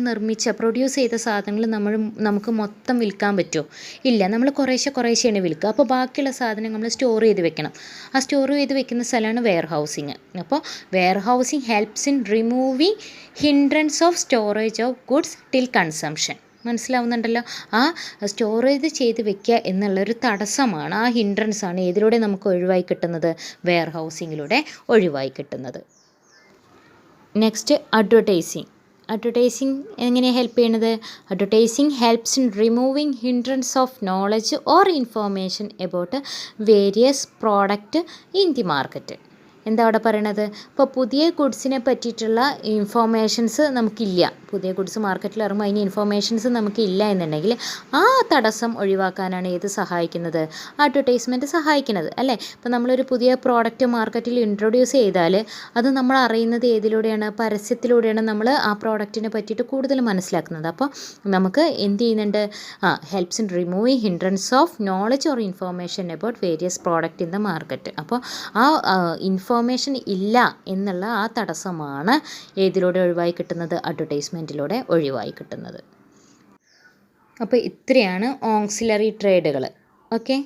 പ്രൊഡ്യൂസ് ചെയ്ത സാധനങ്ങൾ നമുക്ക് മൊത്തം വിൽക്കാൻ പറ്റുമോ? ഇല്ല, നമ്മൾ കുറേശ്ശെയാണ് വിൽക്കുക. അപ്പോൾ ബാക്കിയുള്ള സാധനം നമ്മൾ സ്റ്റോർ ചെയ്ത് വെക്കണം. ആ സ്റ്റോർ ചെയ്ത് വെക്കുന്ന സ്ഥലമാണ് വെയർ ഹൗസിങ്. അപ്പോൾ warehousing helps in removing hindrance of storage of goods till consumption. മനസ്സിലാവുന്നുണ്ടല്ലോ? ആ സ്റ്റോറേജ് ചെയ്ത് വെക്കുക എന്നുള്ളൊരു തടസ്സമാണ്, ആ ഹിൻഡ്രൻസ് ആണ് ഏതിലൂടെ നമുക്ക് ഒഴിവായി കിട്ടുന്നത്? വെയർ ഹൗസിങ്ങിലൂടെ ഒഴിവായി കിട്ടുന്നത്. Next advertising. അഡ്വർടൈസിങ് എങ്ങനെയാണ് ഹെൽപ്പ് ചെയ്യണത്? Advertising helps in removing hindrance of knowledge or information about various product in the market. എന്താ അവിടെ പറയണത്? ഇപ്പോൾ പുതിയ ഗുഡ്സിനെ പറ്റിയിട്ടുള്ള ഇൻഫോർമേഷൻസ് നമുക്കില്ല, പുതിയ ഗുഡ്സ് മാർക്കറ്റിൽ ഇറങ്ങുമ്പോൾ അതിന് ഇൻഫോർമേഷൻസ് നമുക്കില്ല എന്നുണ്ടെങ്കിൽ ആ തടസ്സം ഒഴിവാക്കാനാണ് ഏത് സഹായിക്കുന്നത്? അഡ്വർടൈസ്മെൻറ്റ് സഹായിക്കുന്നത് അല്ലേ? ഇപ്പോൾ നമ്മളൊരു പുതിയ പ്രോഡക്റ്റ് മാർക്കറ്റിൽ ഇൻട്രൊഡ്യൂസ് ചെയ്താൽ അത് നമ്മൾ അറിയുന്നത് ഏതിലൂടെയാണ്? പരസ്യത്തിലൂടെയാണ് നമ്മൾ ആ പ്രോഡക്റ്റിനെ പറ്റിയിട്ട് കൂടുതൽ മനസ്സിലാക്കുന്നത്. അപ്പോൾ നമുക്ക് എന്ത് ചെയ്യുന്നുണ്ട്? Helps in removing hindrance of knowledge or information about various product in the market. അപ്പോൾ ആ ഇൻഫോർമേഷൻ ഇല്ല എന്നുള്ള ആ തടസ്സമാണ് ഏതിലൂടെ ഒഴിവായി കിട്ടുന്നത്? അഡ്വർടൈസ്മെൻറ്റിലൂടെ ഒഴിവായി കിട്ടുന്നത്. അപ്പോൾ ഇത്രയാണ് ഓക്സിലറി ട്രേഡുകൾ. ഓക്കെ.